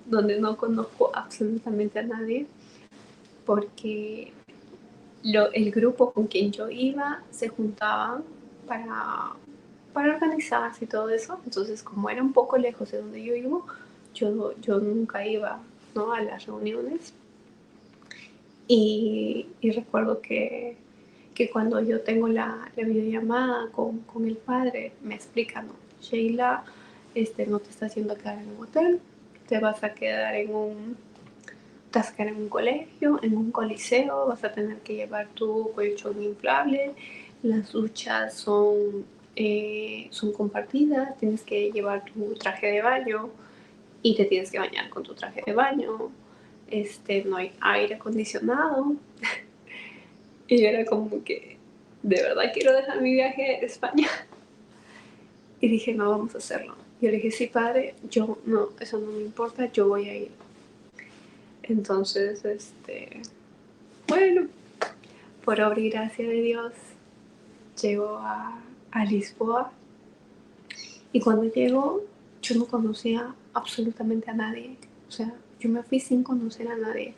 donde no conozco absolutamente a nadie, porque el grupo con quien yo iba se juntaban para organizarse y todo eso. Entonces, como era un poco lejos de donde yo vivo, yo nunca iba, ¿no?, a las reuniones. Y recuerdo que cuando yo tengo la videollamada con el padre, me explica, no, Sheila, no te estás haciendo quedar en un hotel, te vas a quedar en un colegio, en un coliseo, vas a tener que llevar tu colchón inflable, las duchas son compartidas, tienes que llevar tu traje de baño, y te tienes que bañar con tu traje de baño, no hay aire acondicionado. Y yo era como que, de verdad quiero dejar mi viaje a España. Y dije, no, vamos a hacerlo. Yo le dije, sí, padre, yo no, eso no me importa, yo voy a ir. Entonces, bueno, por obra y gracia de Dios, llego a Lisboa. Y cuando llego, yo no conocía absolutamente a nadie. O sea, yo me fui sin conocer a nadie,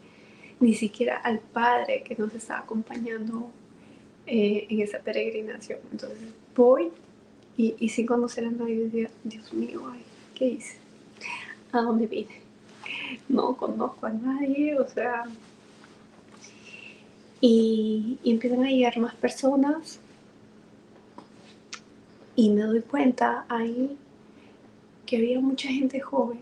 ni siquiera al padre que nos estaba acompañando en esa peregrinación. Entonces voy y sin conocer a nadie, decía, Dios mío, ay, ¿qué hice? ¿A dónde vine? No conozco a nadie, o sea, y empiezan a llegar más personas y me doy cuenta ahí que había mucha gente joven,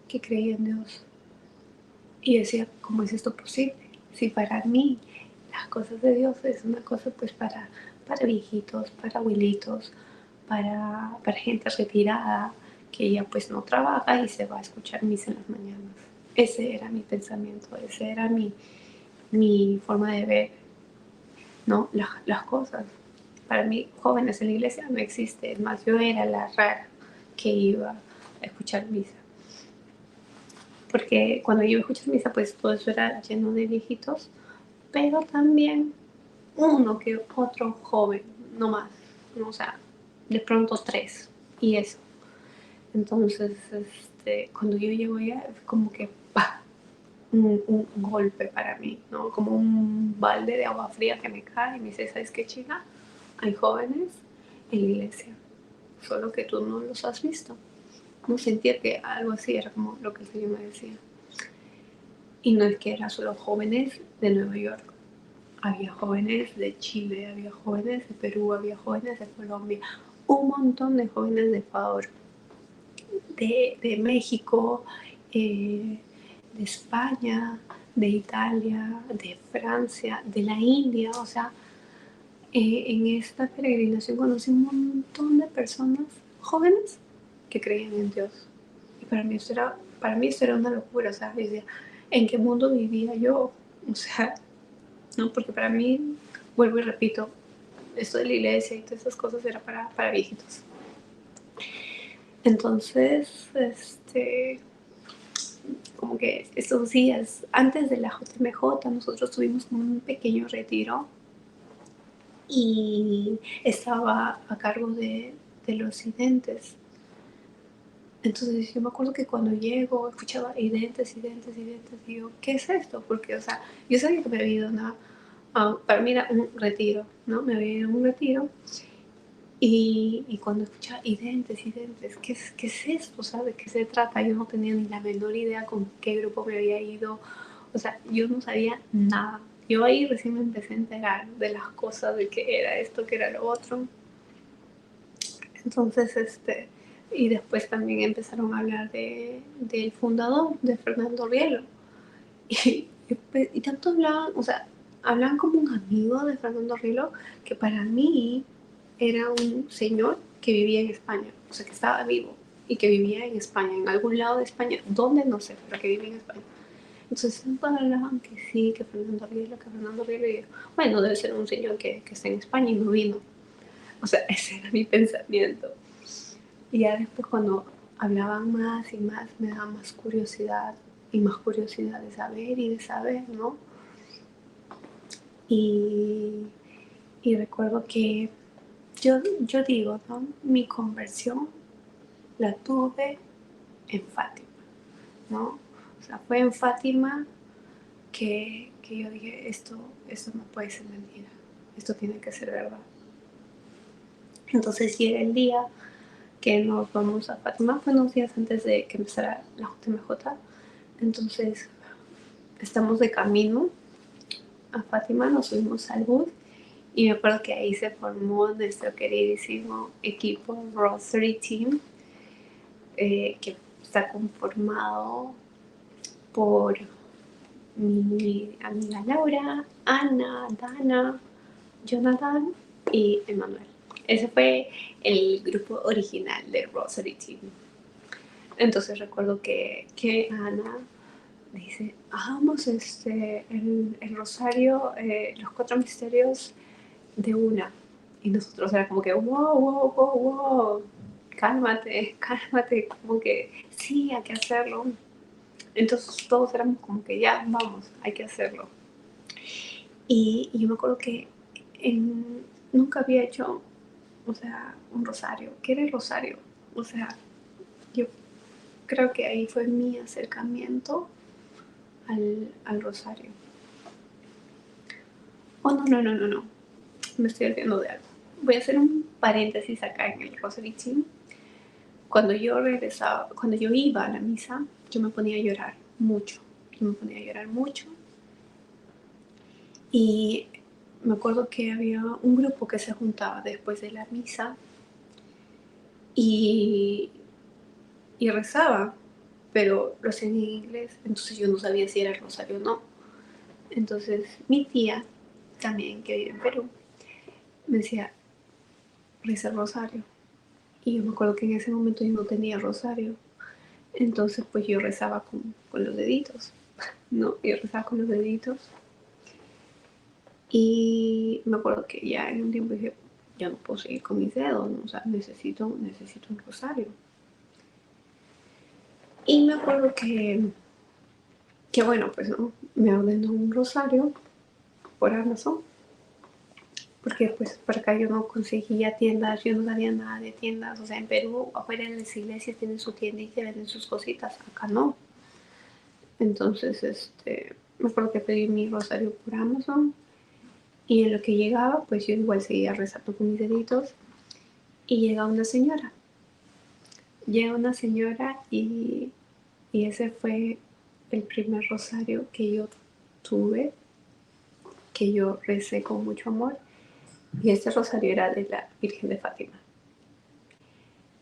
que creía en Dios. Y decía, ¿cómo es esto posible? Si para mí las cosas de Dios es una cosa pues para viejitos, para abuelitos, para gente retirada, que ya pues no trabaja y se va a escuchar misa en las mañanas. Ese era mi pensamiento, ese era mi forma de ver, ¿no? Las cosas. Para mí, jóvenes en la iglesia no existe. Es más, yo era la rara que iba a escuchar misa. Porque cuando yo iba a escuchar misa, pues todo eso era lleno de viejitos, pero también uno que otro joven, no más, ¿no? O sea, de pronto tres, y eso. Entonces, cuando yo llego allá, es como que, ¡pah! Un golpe para mí, ¿no? Como un balde de agua fría que me cae y me dice, ¿sabes qué, chica? Hay jóvenes en la iglesia, solo que tú no los has visto. No sentía que algo así era como lo que el Señor me decía. Y no es que eran solo jóvenes de Nueva York, había jóvenes de Chile, había jóvenes de Perú, había jóvenes de Colombia, un montón de jóvenes de Ecuador, de México, de España, de Italia, de Francia, de la India. O sea, en esta peregrinación conocí un montón de personas jóvenes que creían en Dios. Y para mí esto era una locura. O sea, decía, ¿en qué mundo vivía yo? O sea, no, porque para mí, vuelvo y repito, esto de la iglesia y todas esas cosas era para viejitos. Entonces, como que estos días antes de la JMJ, nosotros tuvimos un pequeño retiro y estaba a cargo de los identes. Entonces yo me acuerdo que cuando llego escuchaba identes, y digo, ¿qué es esto? Porque, o sea, yo sabía que me había ido para mí era un retiro, ¿no? Me había ido a un retiro y cuando escuchaba identes, ¿qué es esto? O sea, ¿de qué se trata? Yo no tenía ni la menor idea con qué grupo me había ido. O sea, yo no sabía nada. Yo ahí recién me empecé a enterar de las cosas, de qué era esto, qué era lo otro. Entonces, y después también empezaron a hablar del fundador, de Fernando Rielo. Y tanto hablaban, o sea, hablaban como un amigo de Fernando Rielo, que para mí era un señor que vivía en España, o sea, que estaba vivo y que vivía en España, en algún lado de España, ¿dónde? No sé, pero que vivía en España. Entonces siempre hablaban que sí, que Fernando Rielo, y yo, bueno, debe ser un señor que está en España y no vino. O sea, ese era mi pensamiento. Y ya después cuando hablaban más y más, me daba más curiosidad y más curiosidad de saber y de saber, ¿no? Y, y recuerdo que yo digo, ¿no? Mi conversión la tuve en Fátima, ¿no? O sea, fue en Fátima que yo dije, esto no puede ser mentira, esto tiene que ser verdad. Entonces llega el día que nos vamos a Fátima, fue unos días antes de que empezara la JMJ. Entonces estamos de camino a Fátima, nos subimos al bus y me acuerdo que ahí se formó nuestro queridísimo equipo Rosary Team, que está conformado por mi amiga Laura, Ana, Dana, Jonathan y Emanuel. Ese fue el grupo original de Rosary Team. Entonces recuerdo que Ana dice, hagamos el rosario, los 4 misterios de una. Y nosotros era como que, wow, wow, wow, wow, cálmate, cálmate, como que sí, hay que hacerlo. Entonces todos éramos como que ya, vamos, hay que hacerlo. Y yo me acuerdo que nunca había hecho, o sea, un rosario. ¿Qué era el rosario? O sea, yo creo que ahí fue mi acercamiento al rosario. Oh, no, no, no, no, no. Me estoy olvidando de algo. Voy a hacer un paréntesis acá en el Rosary Team. Cuando yo regresaba, cuando yo iba a la misa, yo me ponía a llorar mucho. Yo me ponía a llorar mucho. Y me acuerdo que había un grupo que se juntaba después de la misa y, y rezaba, pero lo hacían en inglés, entonces yo no sabía si era el rosario o no. Entonces mi tía, también que vive en Perú, me decía, reza el rosario. Y yo me acuerdo que en ese momento yo no tenía rosario. Entonces pues yo rezaba con los deditos, ¿no? Yo rezaba con los deditos. Y me acuerdo que ya en un tiempo dije, ya no puedo seguir con mis dedos, ¿no? O sea, necesito un rosario. Y me acuerdo que bueno, pues no, me ordenó un rosario por Amazon, porque pues por acá yo no conseguía tiendas, yo no sabía nada de tiendas, o sea, en Perú afuera en las iglesias tienen su tienda y te venden sus cositas, acá no. Entonces, me acuerdo que pedí mi rosario por Amazon y en lo que llegaba, pues yo igual seguía rezando con mis deditos y llega una señora y ese fue el primer rosario que yo tuve, que yo recé con mucho amor. Y este rosario era de la Virgen de Fátima.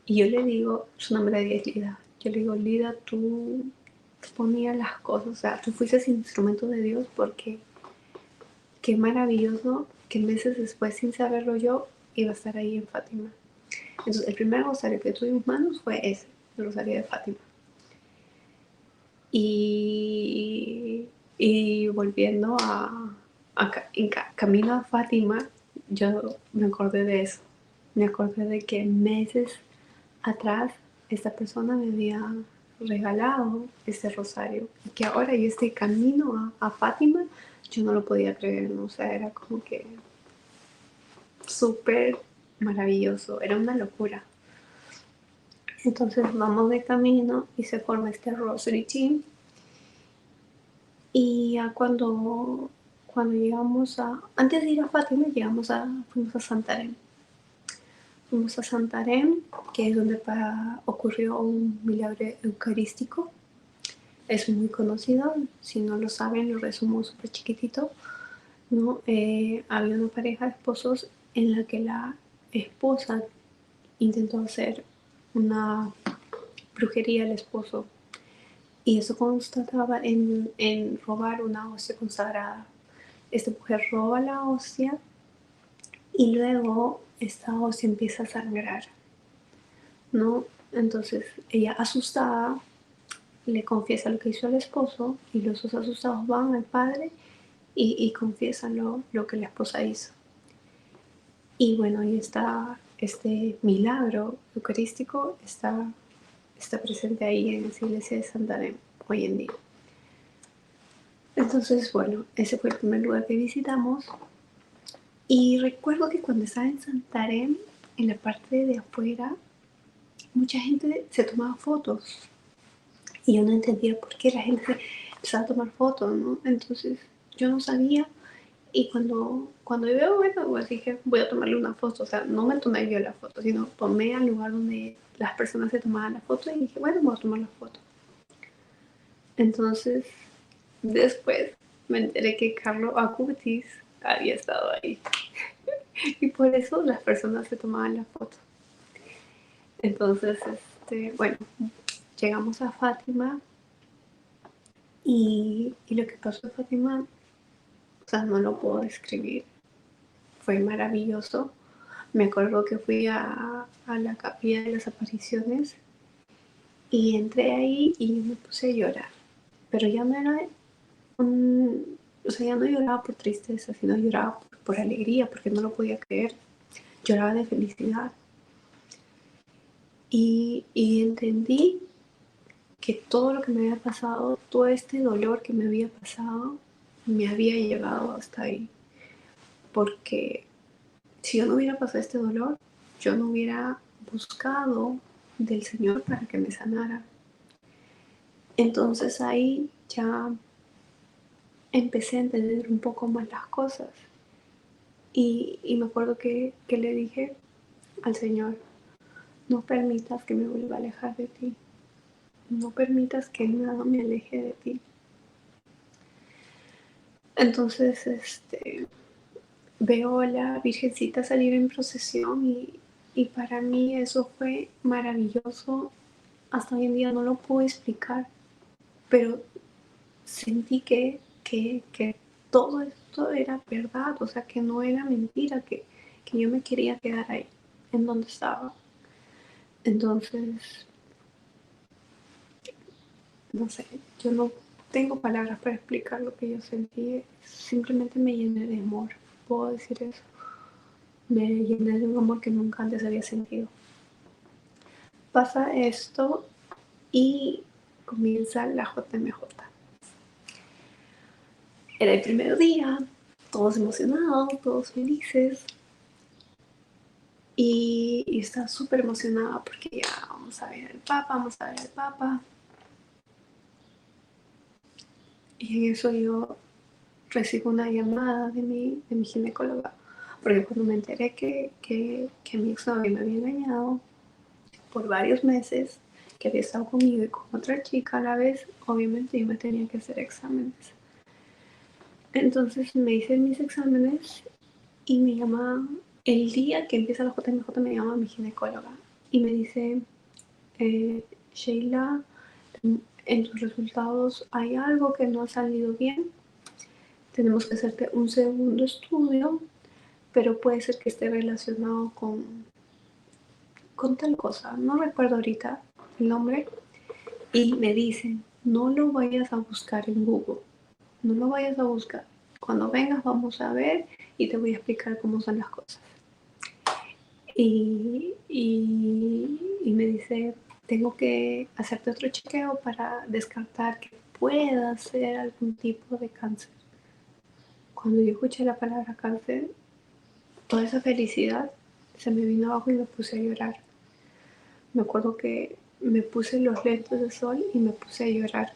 Y yo le digo, su nombre de ella es Lida. Yo le digo, Lida, tú ponías las cosas, o sea, tú fuiste ese instrumento de Dios porque qué maravilloso que meses después, sin saberlo yo, iba a estar ahí en Fátima. Entonces, el primer rosario que tuve en mis manos fue ese, el rosario de Fátima. Y volviendo camino a Fátima, yo me acordé de eso. Me acordé de que meses atrás esta persona me había regalado este rosario y que ahora yo estoy camino a Fátima, yo no lo podía creer, ¿no? O sea, era como que súper maravilloso, era una locura. Entonces vamos de camino y se forma este Rosary Team. Y ya cuando llegamos antes de ir a Fátima, fuimos a Santarém. Fuimos a Santarém, que es donde ocurrió un milagro eucarístico. Es muy conocido, si no lo saben, lo resumo súper chiquitito, ¿no? Había una pareja de esposos en la que la esposa intentó hacer una brujería al esposo y eso constataba en robar una hostia consagrada. Esta mujer roba la hostia y luego esta hostia empieza a sangrar, ¿no? Entonces ella asustada le confiesa lo que hizo al esposo y los dos asustados van al padre y confiesan lo que la esposa hizo. Y bueno, ahí está este milagro eucarístico, está presente ahí en esa iglesia de Santarém hoy en día. Entonces, bueno, ese fue el primer lugar que visitamos. Y recuerdo que cuando estaba en Santarém, en la parte de afuera, mucha gente se tomaba fotos. Y yo no entendía por qué la gente se empezaba a tomar fotos, ¿no? Entonces, yo no sabía. Y cuando yo veo, bueno, pues dije, voy a tomarle una foto. O sea, no me tomé yo la foto, sino tomé al lugar donde las personas se tomaban la foto y dije, bueno, voy a tomar la foto. Entonces, después me enteré que Carlo Acutis había estado ahí. Y por eso las personas se tomaban la foto. Entonces, bueno, llegamos a Fátima y lo que pasó en Fátima, o sea, no lo puedo describir. Fue maravilloso Me acuerdo que fui a la capilla de las apariciones y entré ahí y me puse a llorar. Pero ya no era o sea, ya no lloraba por tristeza, sino lloraba por alegría, porque no lo podía creer. Lloraba de felicidad. Y entendí que todo lo que me había pasado, todo este dolor que me había pasado, me había llevado hasta ahí. Porque si yo no hubiera pasado este dolor, yo no hubiera buscado del Señor para que me sanara. Entonces ahí ya empecé a entender un poco más las cosas. Y me acuerdo que le dije al Señor, no permitas que me vuelva a alejar de ti. No permitas que nada me aleje de ti. Entonces, veo a la Virgencita salir en procesión y para mí eso fue maravilloso. Hasta hoy en día no lo puedo explicar, pero sentí que todo esto era verdad, o sea, que no era mentira, que yo me quería quedar ahí, en donde estaba. Entonces, no sé, yo no tengo palabras para explicar lo que yo sentí, simplemente me llené de amor, puedo decir eso. Me llené de un amor que nunca antes había sentido. Pasa esto y comienza la JMJ. Era el primer día, todos emocionados, todos felices. Y estaba súper emocionada porque ya vamos a ver al Papa, vamos a ver al Papa. Y en eso yo recibo una llamada de mi ginecóloga, porque cuando me enteré que mi exnovio me había engañado por varios meses, que había estado conmigo y con otra chica a la vez, obviamente yo me tenía que hacer exámenes. Entonces me hice mis exámenes y me llama, el día que empieza la JMJ me llama mi ginecóloga y me dice, Sheila, en tus resultados hay algo que no ha salido bien, tenemos que hacerte un segundo estudio, pero puede ser que esté relacionado con tal cosa, no recuerdo ahorita el nombre, y me dicen, no lo vayas a buscar en Google, no lo vayas a buscar, cuando vengas vamos a ver y te voy a explicar cómo son las cosas. Y me dice, tengo que hacerte otro chequeo para descartar que pueda ser algún tipo de cáncer. Cuando yo escuché la palabra cáncer, toda esa felicidad se me vino abajo y me puse a llorar. Me acuerdo que me puse los lentes de sol y me puse a llorar.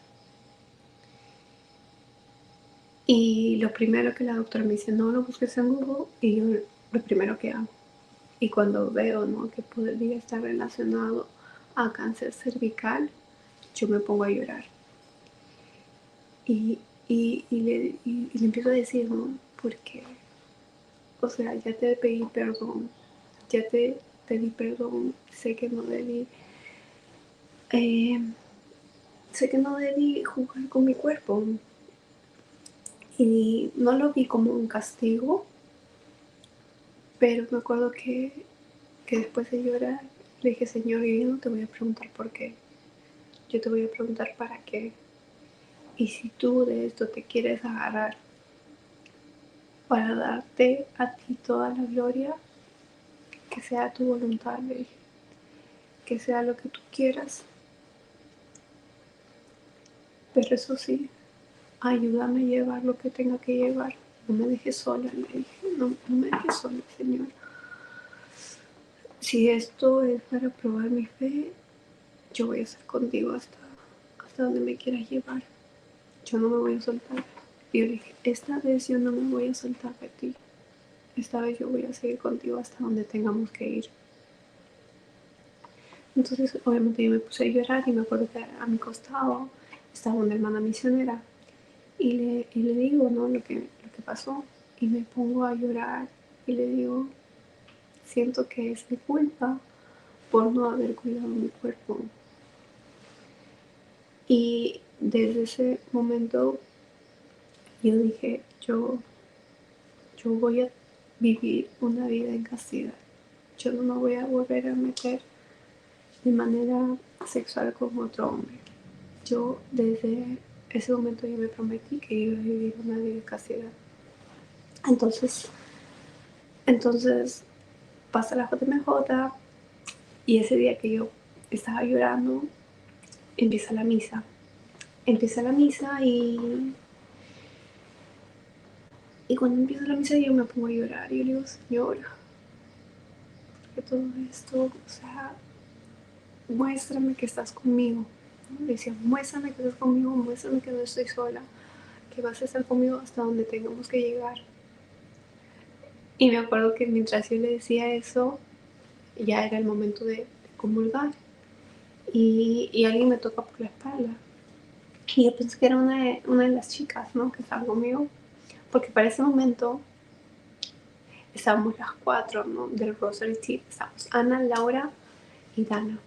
Y lo primero que la doctora me dice, no lo busques en Google, y yo lo primero que hago. Y cuando veo, ¿no?, que podría estar relacionado a cáncer cervical, yo me pongo a llorar. Y le empiezo a decir, ¿no? Porque, o sea, ya te pedí perdón, ya te pedí perdón, eh, sé que no debí jugar con mi cuerpo. Y no lo vi como un castigo, pero me acuerdo que después de llorar le dije, Señor, yo no te voy a preguntar por qué, yo te voy a preguntar para qué. Y si tú de esto te quieres agarrar para darte a ti toda la gloria, que sea tu voluntad, le dije, que sea lo que tú quieras. Pero eso sí, ayúdame a llevar lo que tenga que llevar. No me dejes sola, le dije, no me dejes sola, Señor. Si esto es para probar mi fe, yo voy a estar contigo hasta donde me quieras llevar. Yo no me voy a soltar. Y yo le dije, esta vez yo no me voy a soltar de ti. Esta vez yo voy a seguir contigo hasta donde tengamos que ir. Entonces, obviamente yo me puse a llorar y me acuerdo que a mi costado estaba una hermana misionera y le digo, ¿no?, lo que pasó, y me pongo a llorar y le digo, siento que es mi culpa por no haber cuidado mi cuerpo. Y desde ese momento yo dije, yo voy a vivir una vida en castidad. yo no me voy a volver a meter de manera sexual con otro hombre. Yo desde ese momento yo me prometí que iba a vivir una vida de castidad. Entonces pasa la JMJ y ese día que yo estaba llorando, empieza la misa. Empieza la misa y cuando empieza la misa yo me pongo a llorar y yo le digo, Señor, que todo esto, o sea, muéstrame que estás conmigo. ¿No? Decía, muéstrame que estás conmigo, muéstrame que no estoy sola, que vas a estar conmigo hasta donde tengamos que llegar. Y me acuerdo que mientras yo le decía eso, ya era el momento de comulgar. Y alguien me toca por la espalda. Y yo pensé que era una de las chicas, ¿no? Que estaba conmigo. Porque para ese momento estábamos las cuatro, ¿no? Del Rosary Team. Estábamos Ana, Laura y Dana.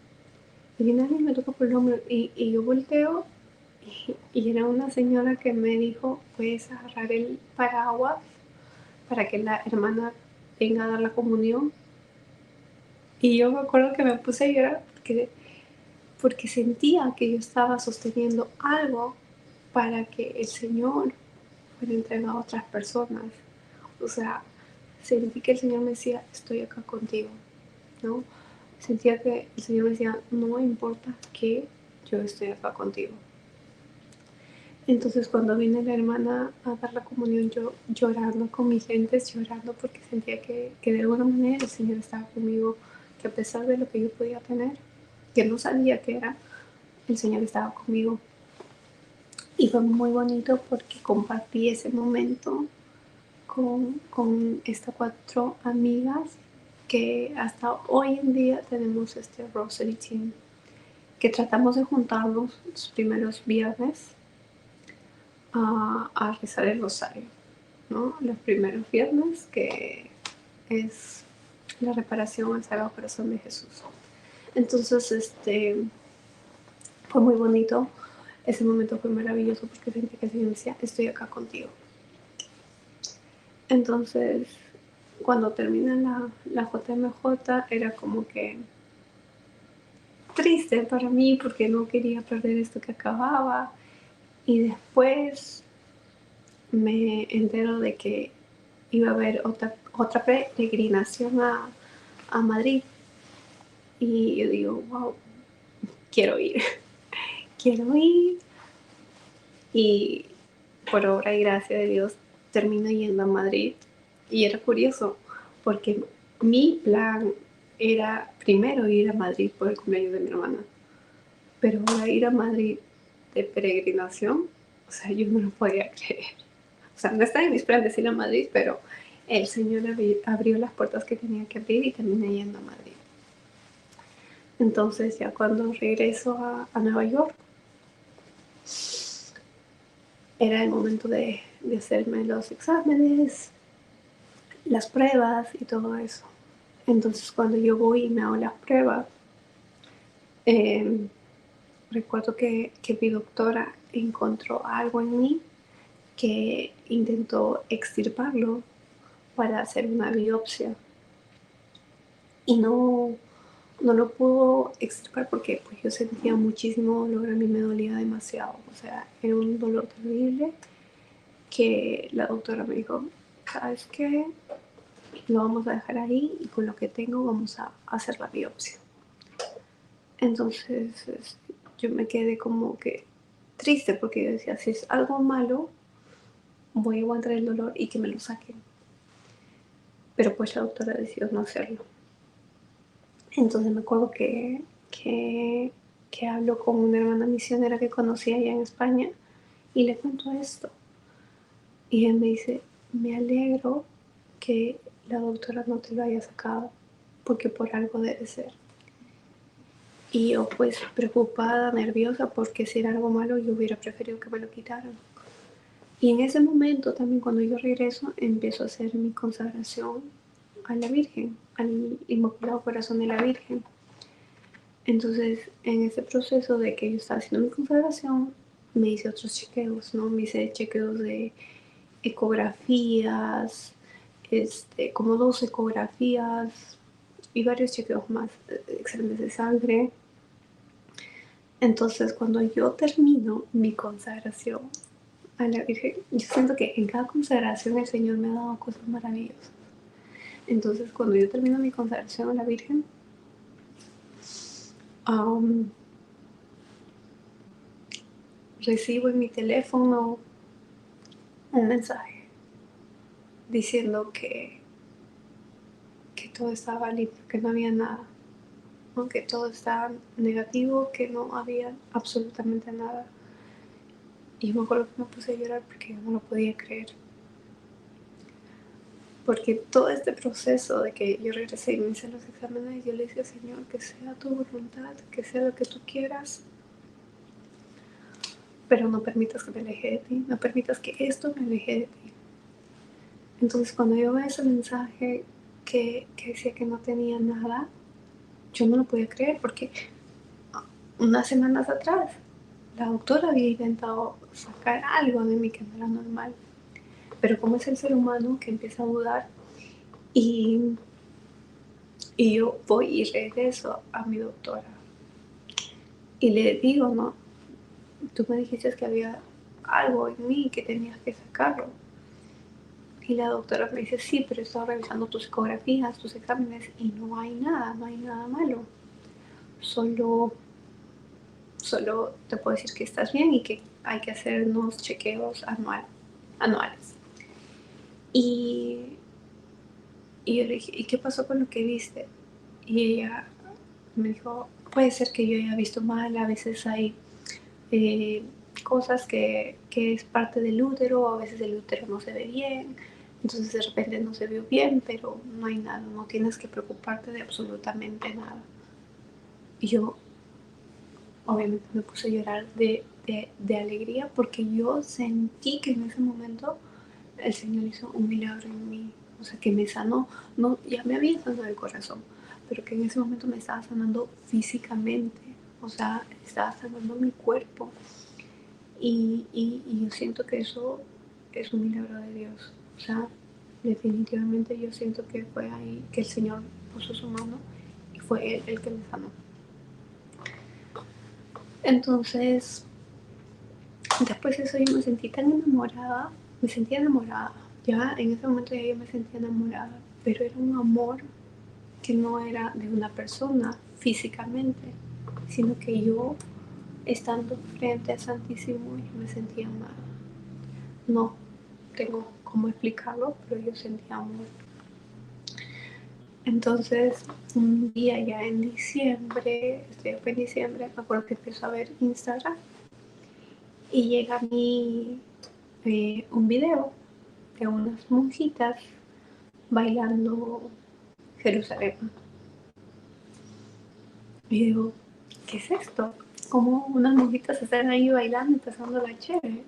Y viene alguien me toca por el hombro y yo volteo y era una señora que me dijo, puedes agarrar el paraguas para que la hermana venga a dar la comunión. Y yo me acuerdo que me puse a llorar porque sentía que yo estaba sosteniendo algo para que el Señor fuera entregado a otras personas. O sea, sentí que el Señor me decía, estoy acá contigo, ¿no? Sentía que el Señor me decía, no importa que yo estoy acá contigo. Entonces cuando vine la hermana a dar la comunión, yo llorando con mis lentes, llorando porque sentía que de alguna manera el Señor estaba conmigo, que a pesar de lo que yo podía tener, que no sabía que era, el Señor estaba conmigo. Y fue muy bonito porque compartí ese momento con estas cuatro amigas que hasta hoy en día tenemos este Rosary Team, que tratamos de juntarnos los primeros viernes a rezar el rosario, ¿no? Los primeros viernes, que es la reparación al Sagrado Corazón de Jesús. Entonces, fue muy bonito. Ese momento fue maravilloso porque sentí que el Señor me decía, estoy acá contigo. Entonces, cuando termina la JMJ, era como que triste para mí porque no quería perder esto que acababa. Y después me entero de que iba a haber otra peregrinación a Madrid. Y yo digo, wow, quiero ir, quiero ir. Y por obra y gracia de Dios termino yendo a Madrid. Y era curioso porque mi plan era primero ir a Madrid por el cumpleaños de mi hermana. Pero ahora ir a Madrid de peregrinación, o sea, yo no lo podía creer. O sea, no estaba en mis planes ir a Madrid, pero el Señor abrió las puertas que tenía que abrir y terminé yendo a Madrid. Entonces ya cuando regreso a Nueva York, era el momento de hacerme los exámenes, las pruebas y todo eso. Entonces cuando yo voy y me hago las pruebas, recuerdo que mi doctora encontró algo en mí que intentó extirparlo para hacer una biopsia y no lo pudo extirpar porque pues, yo sentía muchísimo dolor, a mí me dolía demasiado, o sea, era un dolor terrible que la doctora me dijo, ¿sabes qué? Lo vamos a dejar ahí y con lo que tengo vamos a hacer la biopsia. Entonces yo me quedé como que triste porque yo decía, si es algo malo, voy a aguantar el dolor y que me lo saquen. Pero pues la doctora decidió no hacerlo. Entonces me acuerdo que hablo con una hermana misionera que conocí allá en España y le cuento esto. Y él me dice, me alegro que la doctora no te lo haya sacado, porque por algo debe ser. Y yo pues preocupada, nerviosa, porque si era algo malo yo hubiera preferido que me lo quitaran. Y en ese momento también cuando yo regreso empiezo a hacer mi consagración a la Virgen, al Inmaculado Corazón de la Virgen. Entonces, en ese proceso de que yo estaba haciendo mi consagración, me hice otros chequeos, ¿no? Me hice chequeos de ecografías, como 2 ecografías, y varios chequeos más, exámenes de sangre. Entonces, cuando yo termino mi consagración a la Virgen, yo siento que en cada consagración el Señor me ha dado cosas maravillosas. Entonces, cuando yo termino mi consagración a la Virgen, recibo en mi teléfono un mensaje diciendo que todo estaba limpio, que no había nada, ¿no? Que todo estaba negativo, que no había absolutamente nada. Y me acuerdo que me puse a llorar porque yo no lo podía creer. Porque todo este proceso de que yo regresé y me hice los exámenes, yo le decía, Señor, que sea tu voluntad, que sea lo que tú quieras, pero no permitas que me aleje de ti, no permitas que esto me aleje de ti. Entonces, cuando yo veo ese mensaje que decía que no tenía nada, yo no lo podía creer porque unas semanas atrás la doctora había intentado sacar algo de mí que no era normal. Pero como es el ser humano que empieza a dudar y, y yo voy y regreso a mi doctora y le digo, no, tú me dijiste que había algo en mí que tenías que sacarlo. Y la doctora me dice, sí, pero he estado revisando tus ecografías, tus exámenes y no hay nada malo. Solo te puedo decir que estás bien y que hay que hacer unos chequeos anuales. Y yo le dije, ¿y qué pasó con lo que viste? Y ella me dijo, puede ser que yo haya visto mal, a veces hay cosas que es parte del útero, a veces el útero no se ve bien, entonces de repente no se vio bien, pero no hay nada, no tienes que preocuparte de absolutamente nada. Y yo obviamente me puse a llorar de alegría porque yo sentí que en ese momento el Señor hizo un milagro en mí, o sea, que me sanó, no, ya me había sanado el corazón, pero que en ese momento me estaba sanando físicamente, o sea, estaba sanando mi cuerpo y yo siento que eso es un milagro de Dios, o sea, definitivamente yo siento que fue ahí que el Señor puso su mano y fue Él el que me sanó. Entonces, después de eso yo me sentí tan enamorada, me sentía enamorada, ya en ese momento ya yo me sentía enamorada, pero era un amor que no era de una persona físicamente, sino que yo, estando frente al Santísimo, yo me sentía amada. No tengo cómo explicarlo, pero yo sentía amor. Entonces, un día ya en diciembre, fue en diciembre, me acuerdo que empiezo a ver Instagram y llega a mí un video de unas monjitas bailando Jerusalén. Y digo, ¿qué es esto? Como unas monjitas están ahí bailando y pasando la chévere.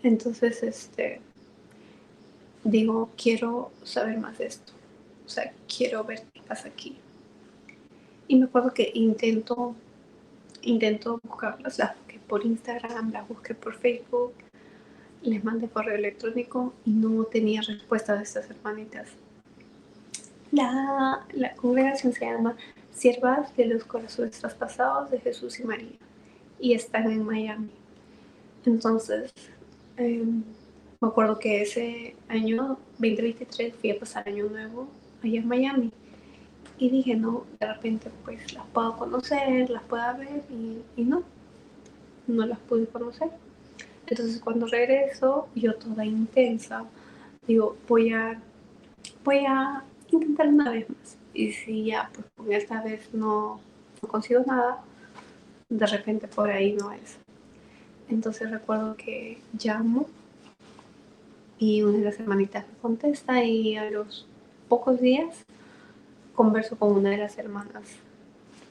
Entonces, digo, quiero saber más de esto. O sea, quiero ver qué pasa aquí. Y me acuerdo que intento buscarlas, las busqué por Instagram, las busqué por Facebook, les mandé correo electrónico y no tenía respuesta de estas hermanitas. La congregación se llama Siervas de los Corazones Traspasados de Jesús y María y están en Miami. Entonces, me acuerdo que ese año 2023 fui a pasar año nuevo allá en Miami y dije, no, de repente pues las puedo conocer, las puedo ver y no las pude conocer. Entonces cuando regreso, yo toda intensa, digo, voy a intentar una vez más. Y si ya, pues con esta vez no consigo nada, de repente por ahí no es. Entonces recuerdo que llamo y una de las hermanitas me contesta y a los pocos días converso con una de las hermanas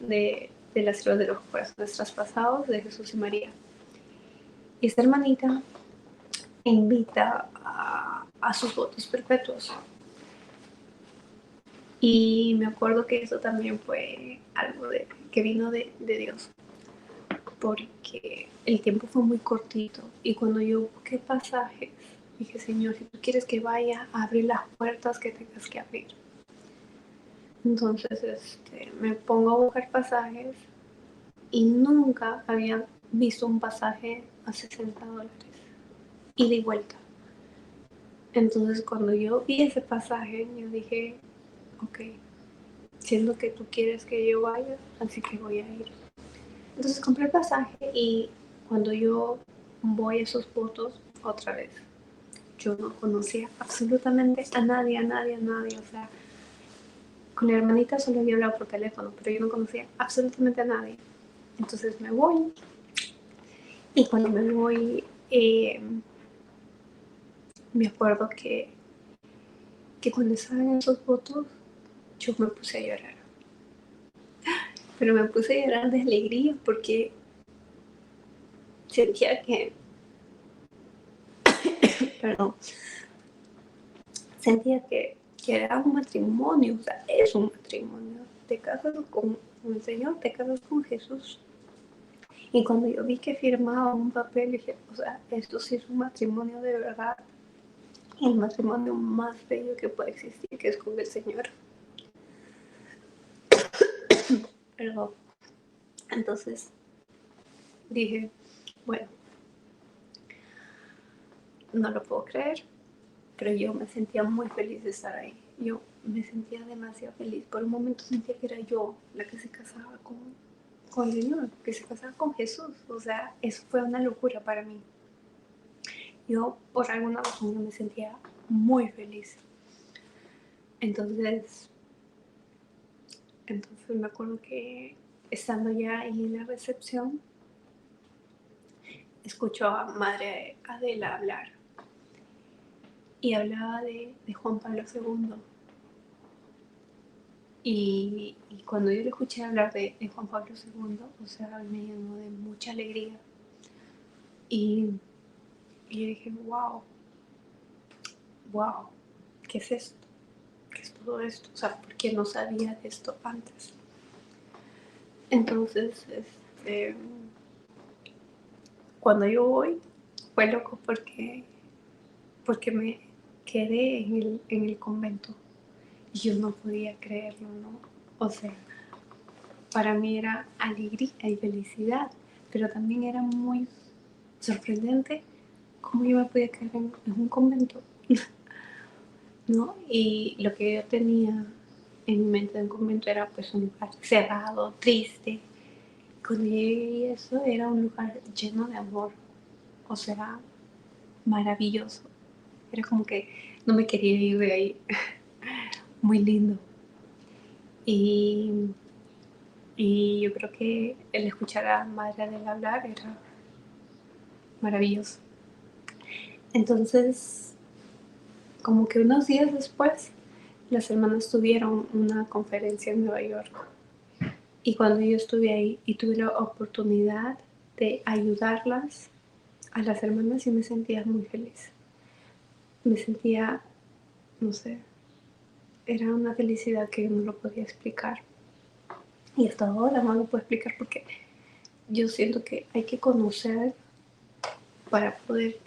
de las Siervas de los Corazones Traspasados de Jesús y María. Y esta hermanita invita a sus votos perpetuos. Y me acuerdo que eso también fue algo que vino de Dios, porque el tiempo fue muy cortito y cuando yo busqué pasajes, dije, Señor, si tú quieres que vaya a abrir las puertas que tengas que abrir. Entonces me pongo a buscar pasajes y nunca había visto un pasaje a $60 ida y vuelta. Entonces cuando yo vi ese pasaje, yo dije, ok, siendo que tú quieres que yo vaya, así que voy a ir. Entonces compré el pasaje y cuando yo voy a esos votos, otra vez, yo no conocía absolutamente a nadie, o sea, con mi hermanita solo había hablado por teléfono, pero yo no conocía absolutamente a nadie. Entonces me voy y cuando me voy, me acuerdo que cuando estaban en esos votos, yo me puse a llorar. Pero me puse a llorar de alegría porque sentía que, perdón, sentía que era un matrimonio, o sea, es un matrimonio. Te casas con el Señor, te casas con Jesús. Y cuando yo vi que firmaba un papel, dije, o sea, esto sí es un matrimonio de verdad. El matrimonio más bello que puede existir, que es con el Señor. Perdón. Entonces dije, bueno, no lo puedo creer, pero yo me sentía muy feliz de estar ahí. Yo me sentía demasiado feliz. Por un momento sentía que era yo la que se casaba con el Señor, que se casaba con Jesús. O sea, eso fue una locura para mí. Yo, por alguna razón, yo me sentía muy feliz. Entonces me acuerdo que estando ya ahí en la recepción, escuchó a Madre Adela hablar y hablaba de Juan Pablo II. Y cuando yo le escuché hablar de Juan Pablo II, o sea, me llenó de mucha alegría. Y yo dije, wow, ¿qué es esto? ¿Qué es todo esto? O sea, ¿por qué no sabía de esto antes? Entonces, cuando yo voy, fue loco porque me quedé en el convento y yo no podía creerlo, ¿no? O sea, para mí era alegría y felicidad, pero también era muy sorprendente cómo yo me podía quedar en un convento, ¿no? Y lo que yo tenía en mi mente de un convento era pues un lugar cerrado, triste. Cuando llegué eso era un lugar lleno de amor, o sea, maravilloso. Era como que no me quería ir de ahí, muy lindo. Y, y yo creo que el escuchar a Madre Adela hablar era maravilloso. Entonces, como que unos días después, las hermanas tuvieron una conferencia en Nueva York. Y cuando yo estuve ahí y tuve la oportunidad de ayudarlas a las hermanas, yo me sentía muy feliz. Me sentía, no sé, era una felicidad que yo no lo podía explicar. Y hasta ahora no lo puedo explicar porque yo siento que hay que conocer para poder,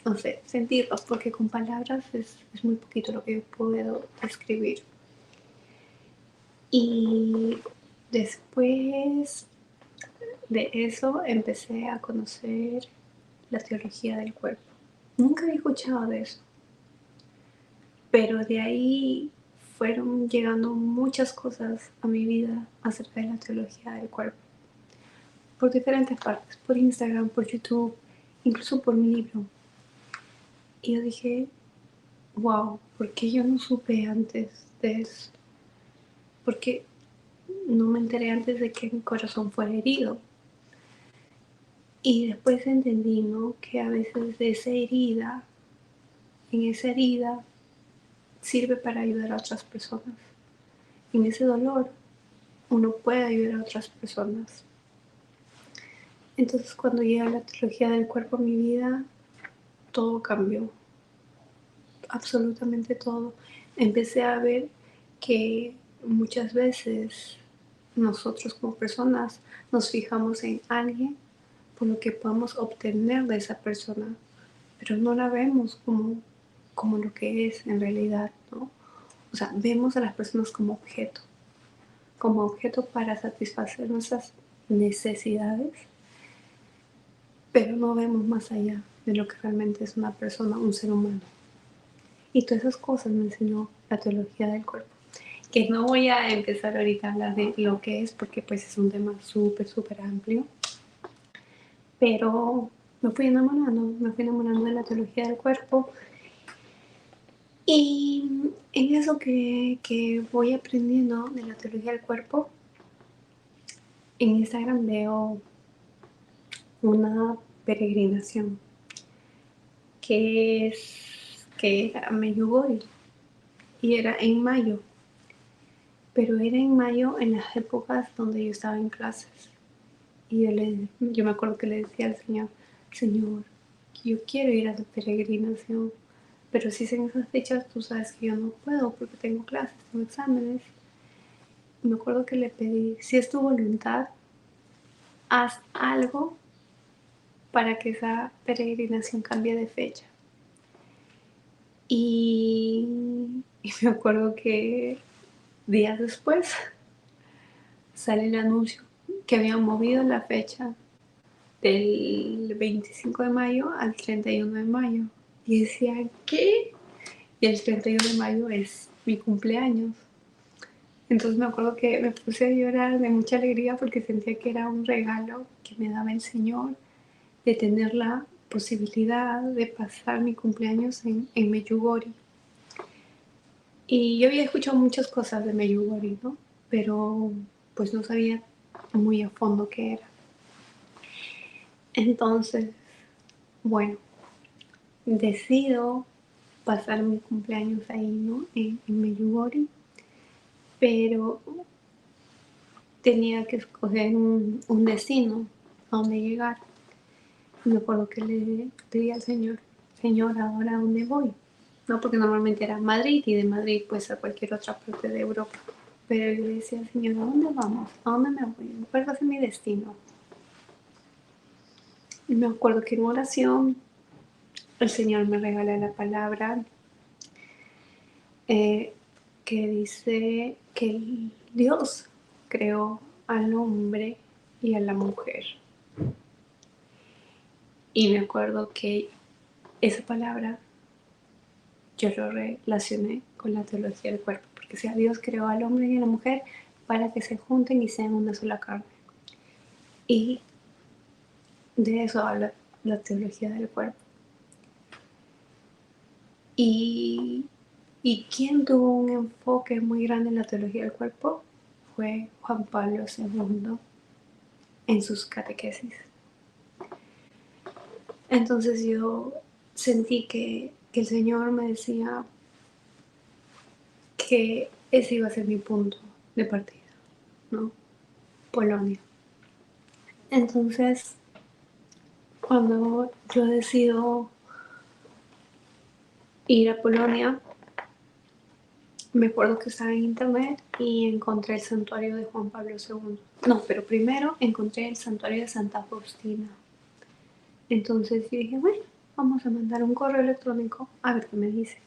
no sé, sentirlos, porque con palabras es muy poquito lo que yo puedo describir. Y después de eso empecé a conocer la teología del cuerpo. Nunca había escuchado de eso, pero de ahí fueron llegando muchas cosas a mi vida acerca de la teología del cuerpo. Por diferentes partes, por Instagram, por YouTube, incluso por mi libro. Y yo dije, wow, ¿por qué yo no supe antes de eso? ¿Por qué no me enteré antes de que mi corazón fuera herido? Y después entendí, ¿no? Que a veces de esa herida, en esa herida, sirve para ayudar a otras personas. En ese dolor, uno puede ayudar a otras personas. Entonces, cuando llega la teología del cuerpo a mi vida, todo cambió. Absolutamente todo. Empecé a ver que muchas veces nosotros como personas nos fijamos en alguien por lo que podemos obtener de esa persona, pero no la vemos como lo que es en realidad, ¿no? o sea, vemos a las personas como objeto para satisfacer nuestras necesidades, pero no vemos más allá de lo que realmente es una persona, un ser humano. Y todas esas cosas me enseñó la teología del cuerpo. Que no voy a empezar ahorita a hablar de lo que es, porque pues es un tema súper amplio. Pero me fui enamorando de la teología del cuerpo. Y en eso que voy aprendiendo de la teología del cuerpo, en Instagram veo una peregrinación que era Medjugorje y era en mayo, pero era en mayo en las épocas donde yo estaba en clases. Y yo me acuerdo que le decía al Señor, yo quiero ir a la peregrinación, pero si es en esas fechas, tú sabes que yo no puedo porque tengo clases, tengo exámenes. Y me acuerdo que le pedí, si es tu voluntad, haz algo para que esa peregrinación cambie de fecha. Y me acuerdo que días después sale el anuncio que habían movido la fecha del 25 de mayo al 31 de mayo. Y decía, ¿qué? Y el 31 de mayo es mi cumpleaños. Entonces me acuerdo que me puse a llorar de mucha alegría porque sentía que era un regalo que me daba el Señor de tener la posibilidad de pasar mi cumpleaños en Medjugorje. Y yo había escuchado muchas cosas de Medjugorje, ¿no? Pero pues no sabía muy a fondo qué era. Entonces, bueno, decido pasar mi cumpleaños ahí, ¿no? En Medjugorje, pero tenía que escoger un destino a donde llegar. Y me acuerdo que le pedí al Señor, ¿ahora a dónde voy? No, porque normalmente era Madrid y de Madrid pues a cualquier otra parte de Europa. Pero yo le decía al Señor, ¿a dónde vamos? ¿A dónde me voy? ¿Cuál va a ser mi destino? Y me acuerdo que en oración el Señor me regala la palabra que dice que Dios creó al hombre y a la mujer. Y me acuerdo que esa palabra yo lo relacioné con la teología del cuerpo, porque sea Dios creó al hombre y a la mujer para que se junten y sean una sola carne. Y de eso habla la teología del cuerpo. Y quien tuvo un enfoque muy grande en la teología del cuerpo fue Juan Pablo II en sus catequesis. Entonces yo sentí que el Señor me decía que ese iba a ser mi punto de partida, ¿no? Polonia. Entonces, cuando yo decido ir a Polonia, me acuerdo que estaba en internet y encontré el santuario de Juan Pablo II. No, pero primero encontré el santuario de Santa Faustina. Entonces yo dije, bueno, vamos a mandar un correo electrónico a ver qué me dice.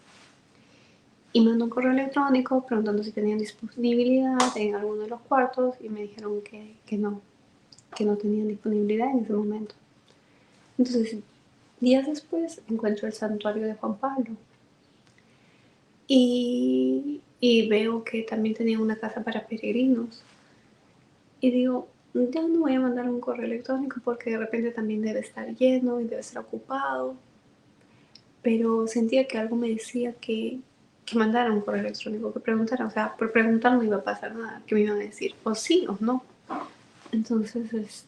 Y mandé un correo electrónico preguntando si tenían disponibilidad en alguno de los cuartos y me dijeron que no tenían disponibilidad en ese momento. Entonces, días después encuentro el santuario de Juan Pablo y veo que también tenía una casa para peregrinos. Y digo, ya no voy a mandar un correo electrónico porque de repente también debe estar lleno y debe estar ocupado. Pero sentía que algo me decía que mandara un correo electrónico, que preguntara. O sea, por preguntar no iba a pasar nada, que me iban a decir o sí o no. Entonces,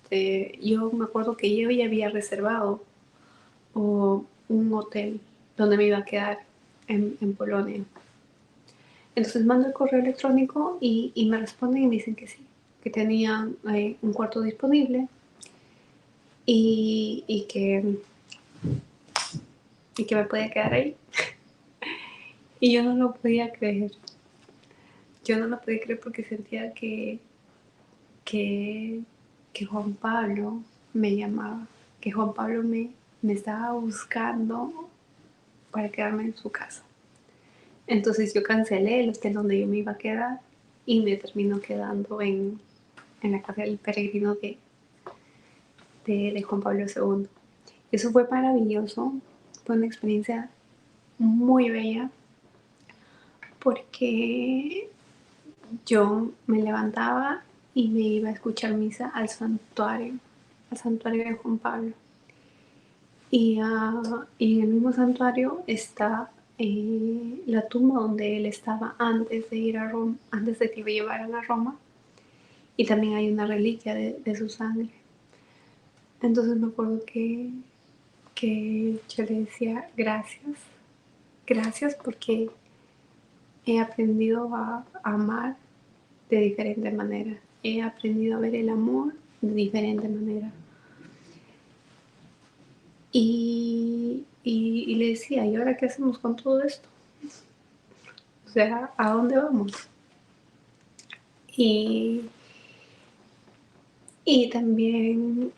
yo me acuerdo que yo ya había reservado un hotel donde me iba a quedar en Polonia. Entonces mando el correo electrónico y me responden y me dicen que sí, que tenían un cuarto disponible y que me podía quedar ahí. Y yo no lo podía creer. Yo no lo podía creer porque sentía que, que Juan Pablo me llamaba, que Juan Pablo me estaba buscando para quedarme en su casa. Entonces yo cancelé el hotel donde yo me iba a quedar y me terminó quedando en la casa del peregrino de Juan Pablo II. Eso fue maravilloso, fue una experiencia muy bella porque yo me levantaba y me iba a escuchar misa al santuario de Juan Pablo. Y en el mismo santuario está la tumba donde él estaba antes de ir a Roma, antes de que lo llevaran a Roma. Y también hay una reliquia de su sangre. Entonces me acuerdo que yo le decía gracias porque he aprendido a amar de diferente manera. He aprendido a ver el amor de diferente manera. Y le decía, ¿y ahora qué hacemos con todo esto? O sea, ¿a dónde vamos? Y, y también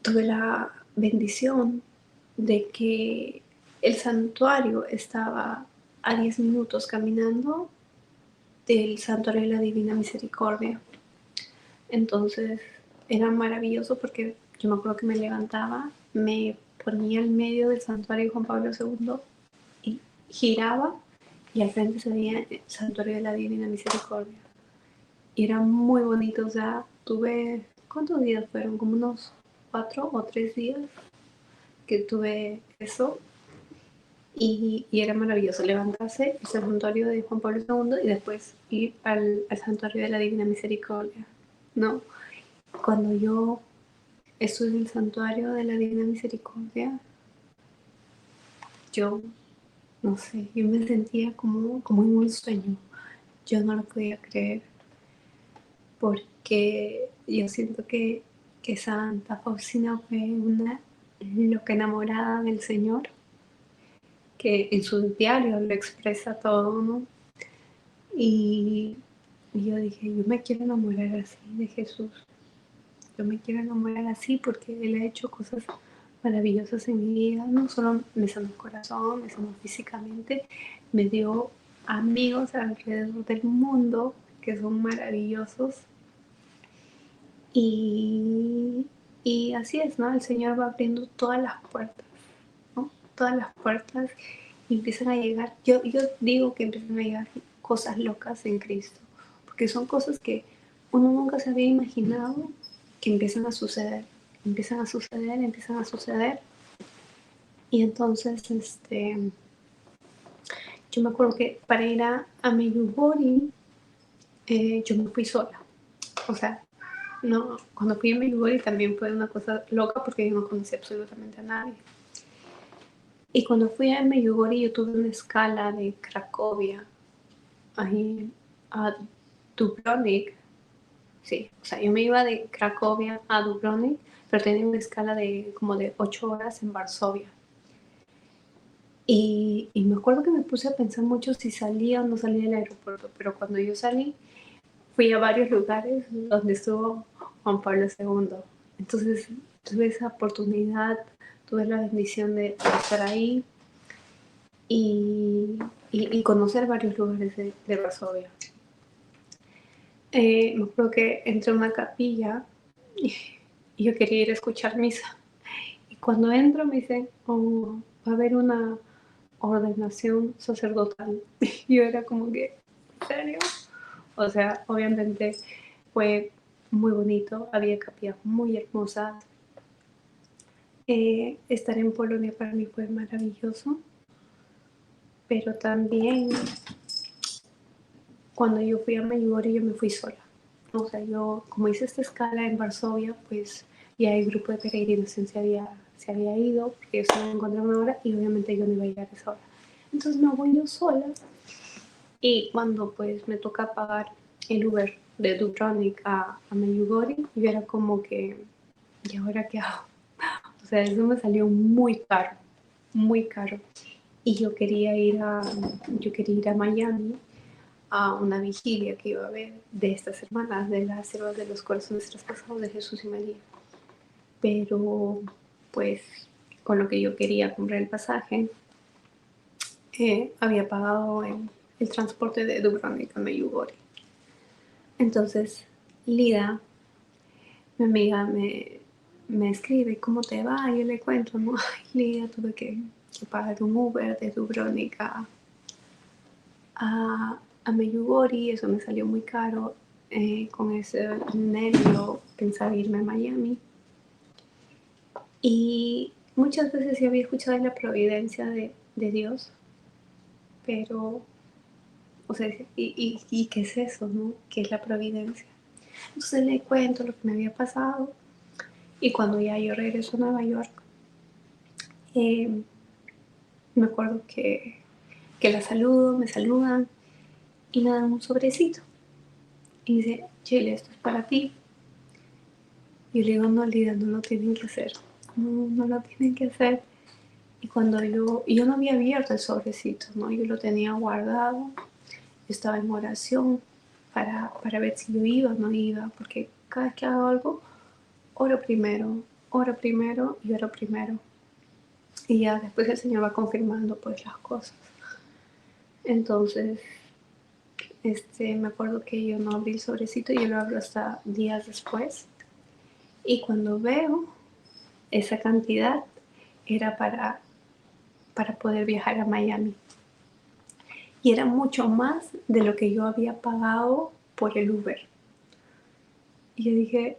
tuve la bendición de que el santuario estaba a 10 minutos caminando del santuario de la Divina Misericordia. Entonces era maravilloso porque yo me acuerdo que me levantaba, me ponía en medio del santuario de Juan Pablo II y giraba y al frente se veía el santuario de la Divina Misericordia. Y era muy bonito, o sea, tuve, ¿cuántos días fueron? Como unos 4 o 3 días que tuve eso. Y era maravilloso levantarse el santuario de Juan Pablo II y después ir al santuario de la Divina Misericordia, ¿no? Cuando yo estuve en el santuario de la Divina Misericordia, yo, no sé, yo me sentía como en un sueño. Yo no lo podía creer porque yo siento que Santa Faustina fue una loca enamorada del Señor, que en su diario lo expresa todo, ¿no? Y yo dije, yo me quiero enamorar así de Jesús. Yo me quiero enamorar así porque Él ha hecho cosas maravillosas en mi vida. No solo me sanó el corazón, me sanó físicamente, me dio amigos alrededor del mundo que son maravillosos. Y, y así es, ¿no? El Señor va abriendo todas las puertas, ¿no? Todas las puertas y empiezan a llegar. Yo digo que empiezan a llegar cosas locas en Cristo, porque son cosas que uno nunca se había imaginado que empiezan a suceder, empiezan a suceder, empiezan a suceder. Y entonces, yo me acuerdo que para ir a Medjugorje, yo me fui sola. O sea, no, cuando fui a Medjugorje también fue una cosa loca porque yo no conocía absolutamente a nadie. Y cuando fui a Medjugorje yo tuve una escala de Cracovia ahí a Dubrovnik. Sí, o sea, yo me iba de Cracovia a Dubrovnik, pero tenía una escala de como de 8 horas en Varsovia. Y me acuerdo que me puse a pensar mucho si salía o no salía del aeropuerto, pero cuando yo salí, fui a varios lugares donde estuvo Juan Pablo II. Entonces tuve esa oportunidad, tuve la bendición de estar ahí y conocer varios lugares de Varsovia. Me acuerdo que entré a una capilla y yo quería ir a escuchar misa. Y cuando entro me dicen, oh, va a haber una ordenación sacerdotal. Y yo era como que, ¿en serio? O sea, obviamente fue muy bonito, había capillas muy hermosas. Estar en Polonia para mí fue maravilloso, pero también cuando yo fui a Medjugorje yo me fui sola. O sea, yo, como hice esta escala en Varsovia, pues ya el grupo de peregrinación se había ido, porque ellos se encontraron una hora y obviamente yo no iba a llegar a esa hora. Entonces me voy yo sola y cuando pues me toca pagar el Uber de Dubrovnik a Medjugorje, yo era como que, ¿y ahora qué hago? O sea, eso me salió muy caro, muy caro. Y yo quería ir a Miami a una vigilia que iba a haber de estas hermanas, de las siervas de los corazones traspasados de Jesús y María. Pero, pues, con lo que yo quería comprar el pasaje, había pagado el transporte de Dubrovnik a Medjugorje. Entonces Lida, mi amiga, me escribe, ¿cómo te va? Y yo le cuento, no, ay, Lida, tuve que pagar un Uber de Dubrovnik a Medjugorje, eso me salió muy caro. Con ese nervio pensaba irme a Miami. Y muchas veces sí había escuchado de la providencia de Dios, pero, o sea, ¿y qué es eso, no? ¿Qué es la providencia? Entonces le cuento lo que me había pasado, y cuando ya yo regreso a Nueva York, eh, me acuerdo que la saludo, me saludan y me dan un sobrecito. Y dice, Chile, esto es para ti. Y yo le digo, no, Lida, no lo tienen que hacer. No, no lo tienen que hacer. Y cuando yo no había abierto el sobrecito, ¿no? Yo lo tenía guardado, estaba en oración para ver si yo iba o no iba, porque cada vez que hago algo, oro primero y oro primero. Y ya después el Señor va confirmando pues las cosas. Entonces, me acuerdo que yo no abrí el sobrecito y yo lo abro hasta días después. Y cuando veo esa cantidad, era para poder viajar a Miami. Y era mucho más de lo que yo había pagado por el Uber. Y yo dije,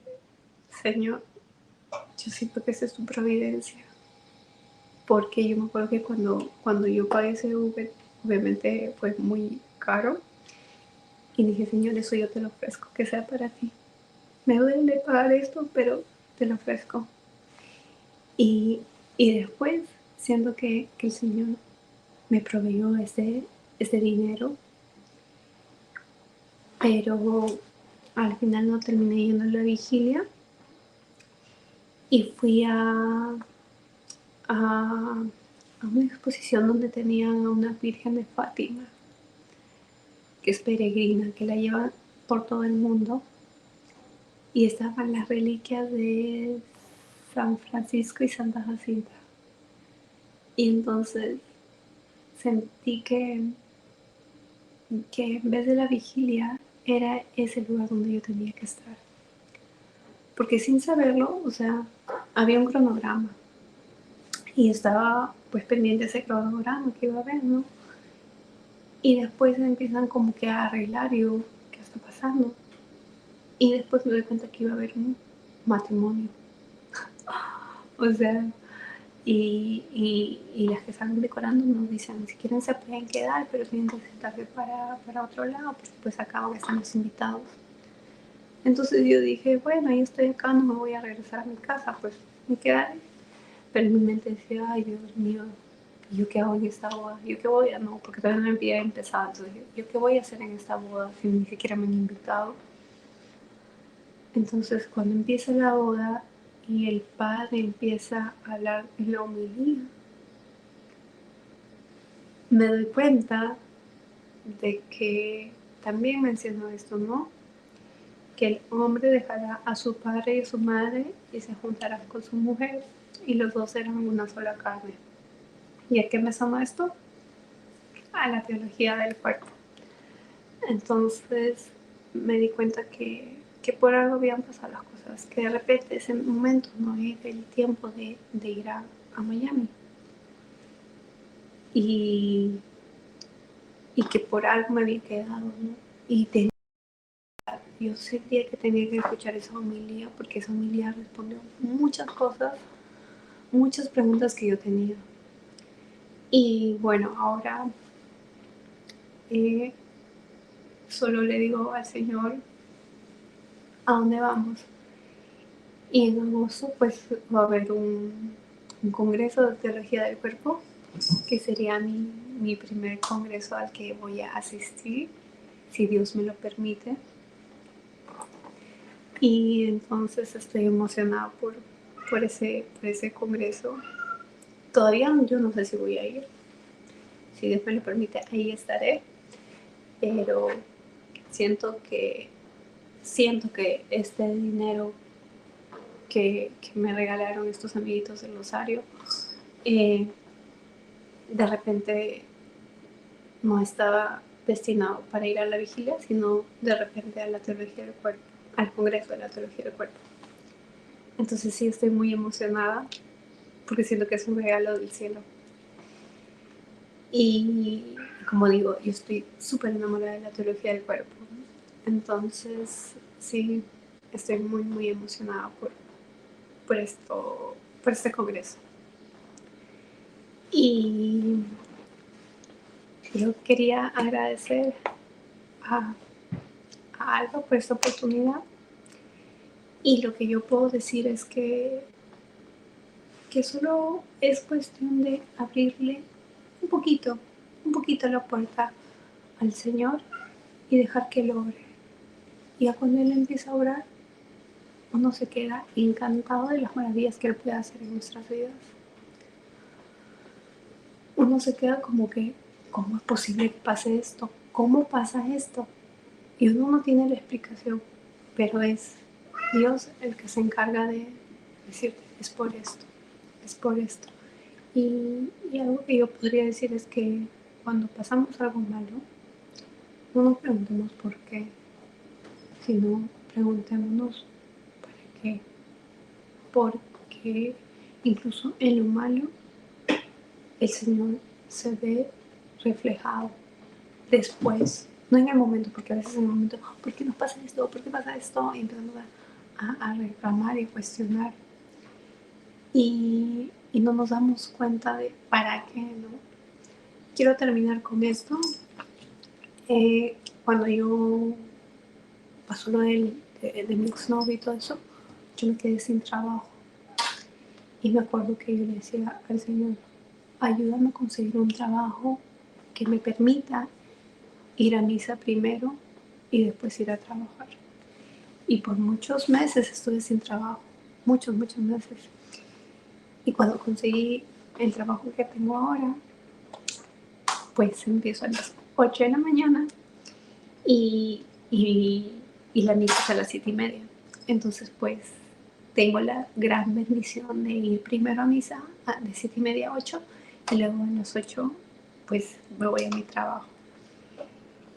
Señor, yo siento que esa es tu providencia. Porque yo me acuerdo que cuando yo pagué ese Uber, obviamente fue muy caro. Y dije, Señor, eso yo te lo ofrezco, que sea para ti. Me duele pagar esto, pero te lo ofrezco. Y, y después, siento que el Señor me proveyó ese dinero, pero al final no terminé yendo a la vigilia y fui a una exposición donde tenían a una Virgen de Fátima, que es peregrina, que la llevan por todo el mundo, y estaban las reliquias de San Francisco y Santa Jacinta. Y entonces sentí que en vez de la vigilia era ese lugar donde yo tenía que estar. Porque sin saberlo, o sea, había un cronograma y estaba pues pendiente de ese cronograma que iba a haber, ¿no? Y después empiezan como que a arreglar, y yo, ¿qué está pasando? Y después me doy cuenta que iba a haber un matrimonio. O sea, y las que están decorando nos dicen, si quieren se pueden quedar, pero tienen que sentarse para otro lado, porque pues acá van a estar los invitados. Entonces yo dije, bueno, ahí estoy acá, no me voy a regresar a mi casa, pues me quedaré. Pero en mi mente decía, ay Dios mío, ¿yo qué hago en esta boda? ¿Yo qué voy a? No, porque todavía no había empezado. Entonces, ¿yo qué voy a hacer en esta boda si ni siquiera me han invitado? Entonces, cuando empieza la boda y el padre empieza a hablar en la homilía, me doy cuenta de que también mencionó esto, ¿no? Que el hombre dejará a su padre y a su madre y se juntará con su mujer, y los dos serán una sola carne. ¿Y a qué me sonó esto? A la teología del cuerpo. Entonces me di cuenta que por algo habían pasado las cosas, que de repente ese momento no era el tiempo de ir a Miami. Y, y que por algo me había quedado, ¿no? Y yo sentía que tenía que escuchar esa homilía, porque esa homilía respondió muchas cosas, muchas preguntas que yo tenía. Y bueno, ahora eh, solo le digo al Señor a dónde vamos. Y en agosto pues va a haber un congreso de teología del cuerpo, que sería mi primer congreso al que voy a asistir, si Dios me lo permite. Y entonces estoy emocionada por ese congreso. Todavía yo no sé si voy a ir. Si Dios me lo permite, ahí estaré. Pero siento que, siento que este dinero que me regalaron estos amiguitos del Rosario, de repente no estaba destinado para ir a la vigilia, sino de repente a la teología del cuerpo, al congreso de la teología del cuerpo. Entonces sí estoy muy emocionada porque siento que es un regalo del cielo. Y como digo, yo estoy súper enamorada de la teología del cuerpo. Entonces sí, estoy muy, muy emocionada por esto, por este congreso. Y yo quería agradecer a Alba por esta oportunidad. Y lo que yo puedo decir es que solo es cuestión de abrirle un poquito la puerta al Señor y dejar que Él obre. Y ya cuando Él empieza a obrar, uno se queda encantado de las maravillas que Él puede hacer en nuestras vidas. Uno se queda como que, ¿cómo es posible que pase esto? ¿Cómo pasa esto? Y uno no tiene la explicación, pero es Dios el que se encarga de decirte, es por esto, es por esto. Y algo que yo podría decir es que cuando pasamos algo malo, no nos preguntemos por qué, sino preguntémonos para qué. Porque incluso en lo malo, el Señor se ve reflejado después, no en el momento, porque a veces en el momento, ¿por qué nos pasa esto? ¿Por qué pasa esto? Y empezamos a reclamar y cuestionar. Y no nos damos cuenta de para qué, ¿no? Quiero terminar con esto. Cuando yo pasó lo de mi exnovio y todo eso, yo me quedé sin trabajo. Y me acuerdo que yo le decía al Señor, ayúdame a conseguir un trabajo que me permita ir a misa primero y después ir a trabajar. Y por muchos meses estuve sin trabajo, muchos, muchos meses. Y cuando conseguí el trabajo que tengo ahora, pues empiezo a las 8 de la mañana y, y, y la misa es a las 7:30. Entonces, pues tengo la gran bendición de ir primero a misa de 7:30 a 8 y luego a las 8 pues me voy a mi trabajo.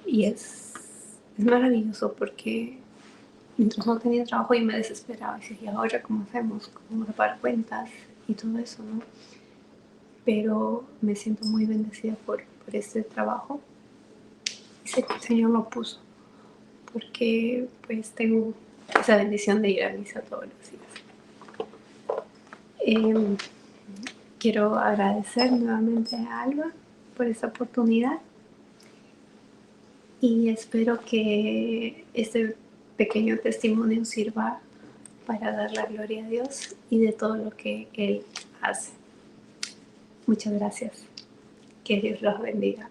Y es maravilloso porque mientras no tenía trabajo y me desesperaba y decía, ¿y ahora cómo hacemos? ¿Cómo vamos a pagar cuentas? Y todo eso, ¿no? Pero me siento muy bendecida por este trabajo y sé que el Señor lo puso porque pues tengo esa bendición de ir a misa todos los días. Quiero agradecer nuevamente a Alba por esta oportunidad y espero que este pequeño testimonio sirva para dar la gloria a Dios y de todo lo que Él hace. Muchas gracias. Que Dios los bendiga.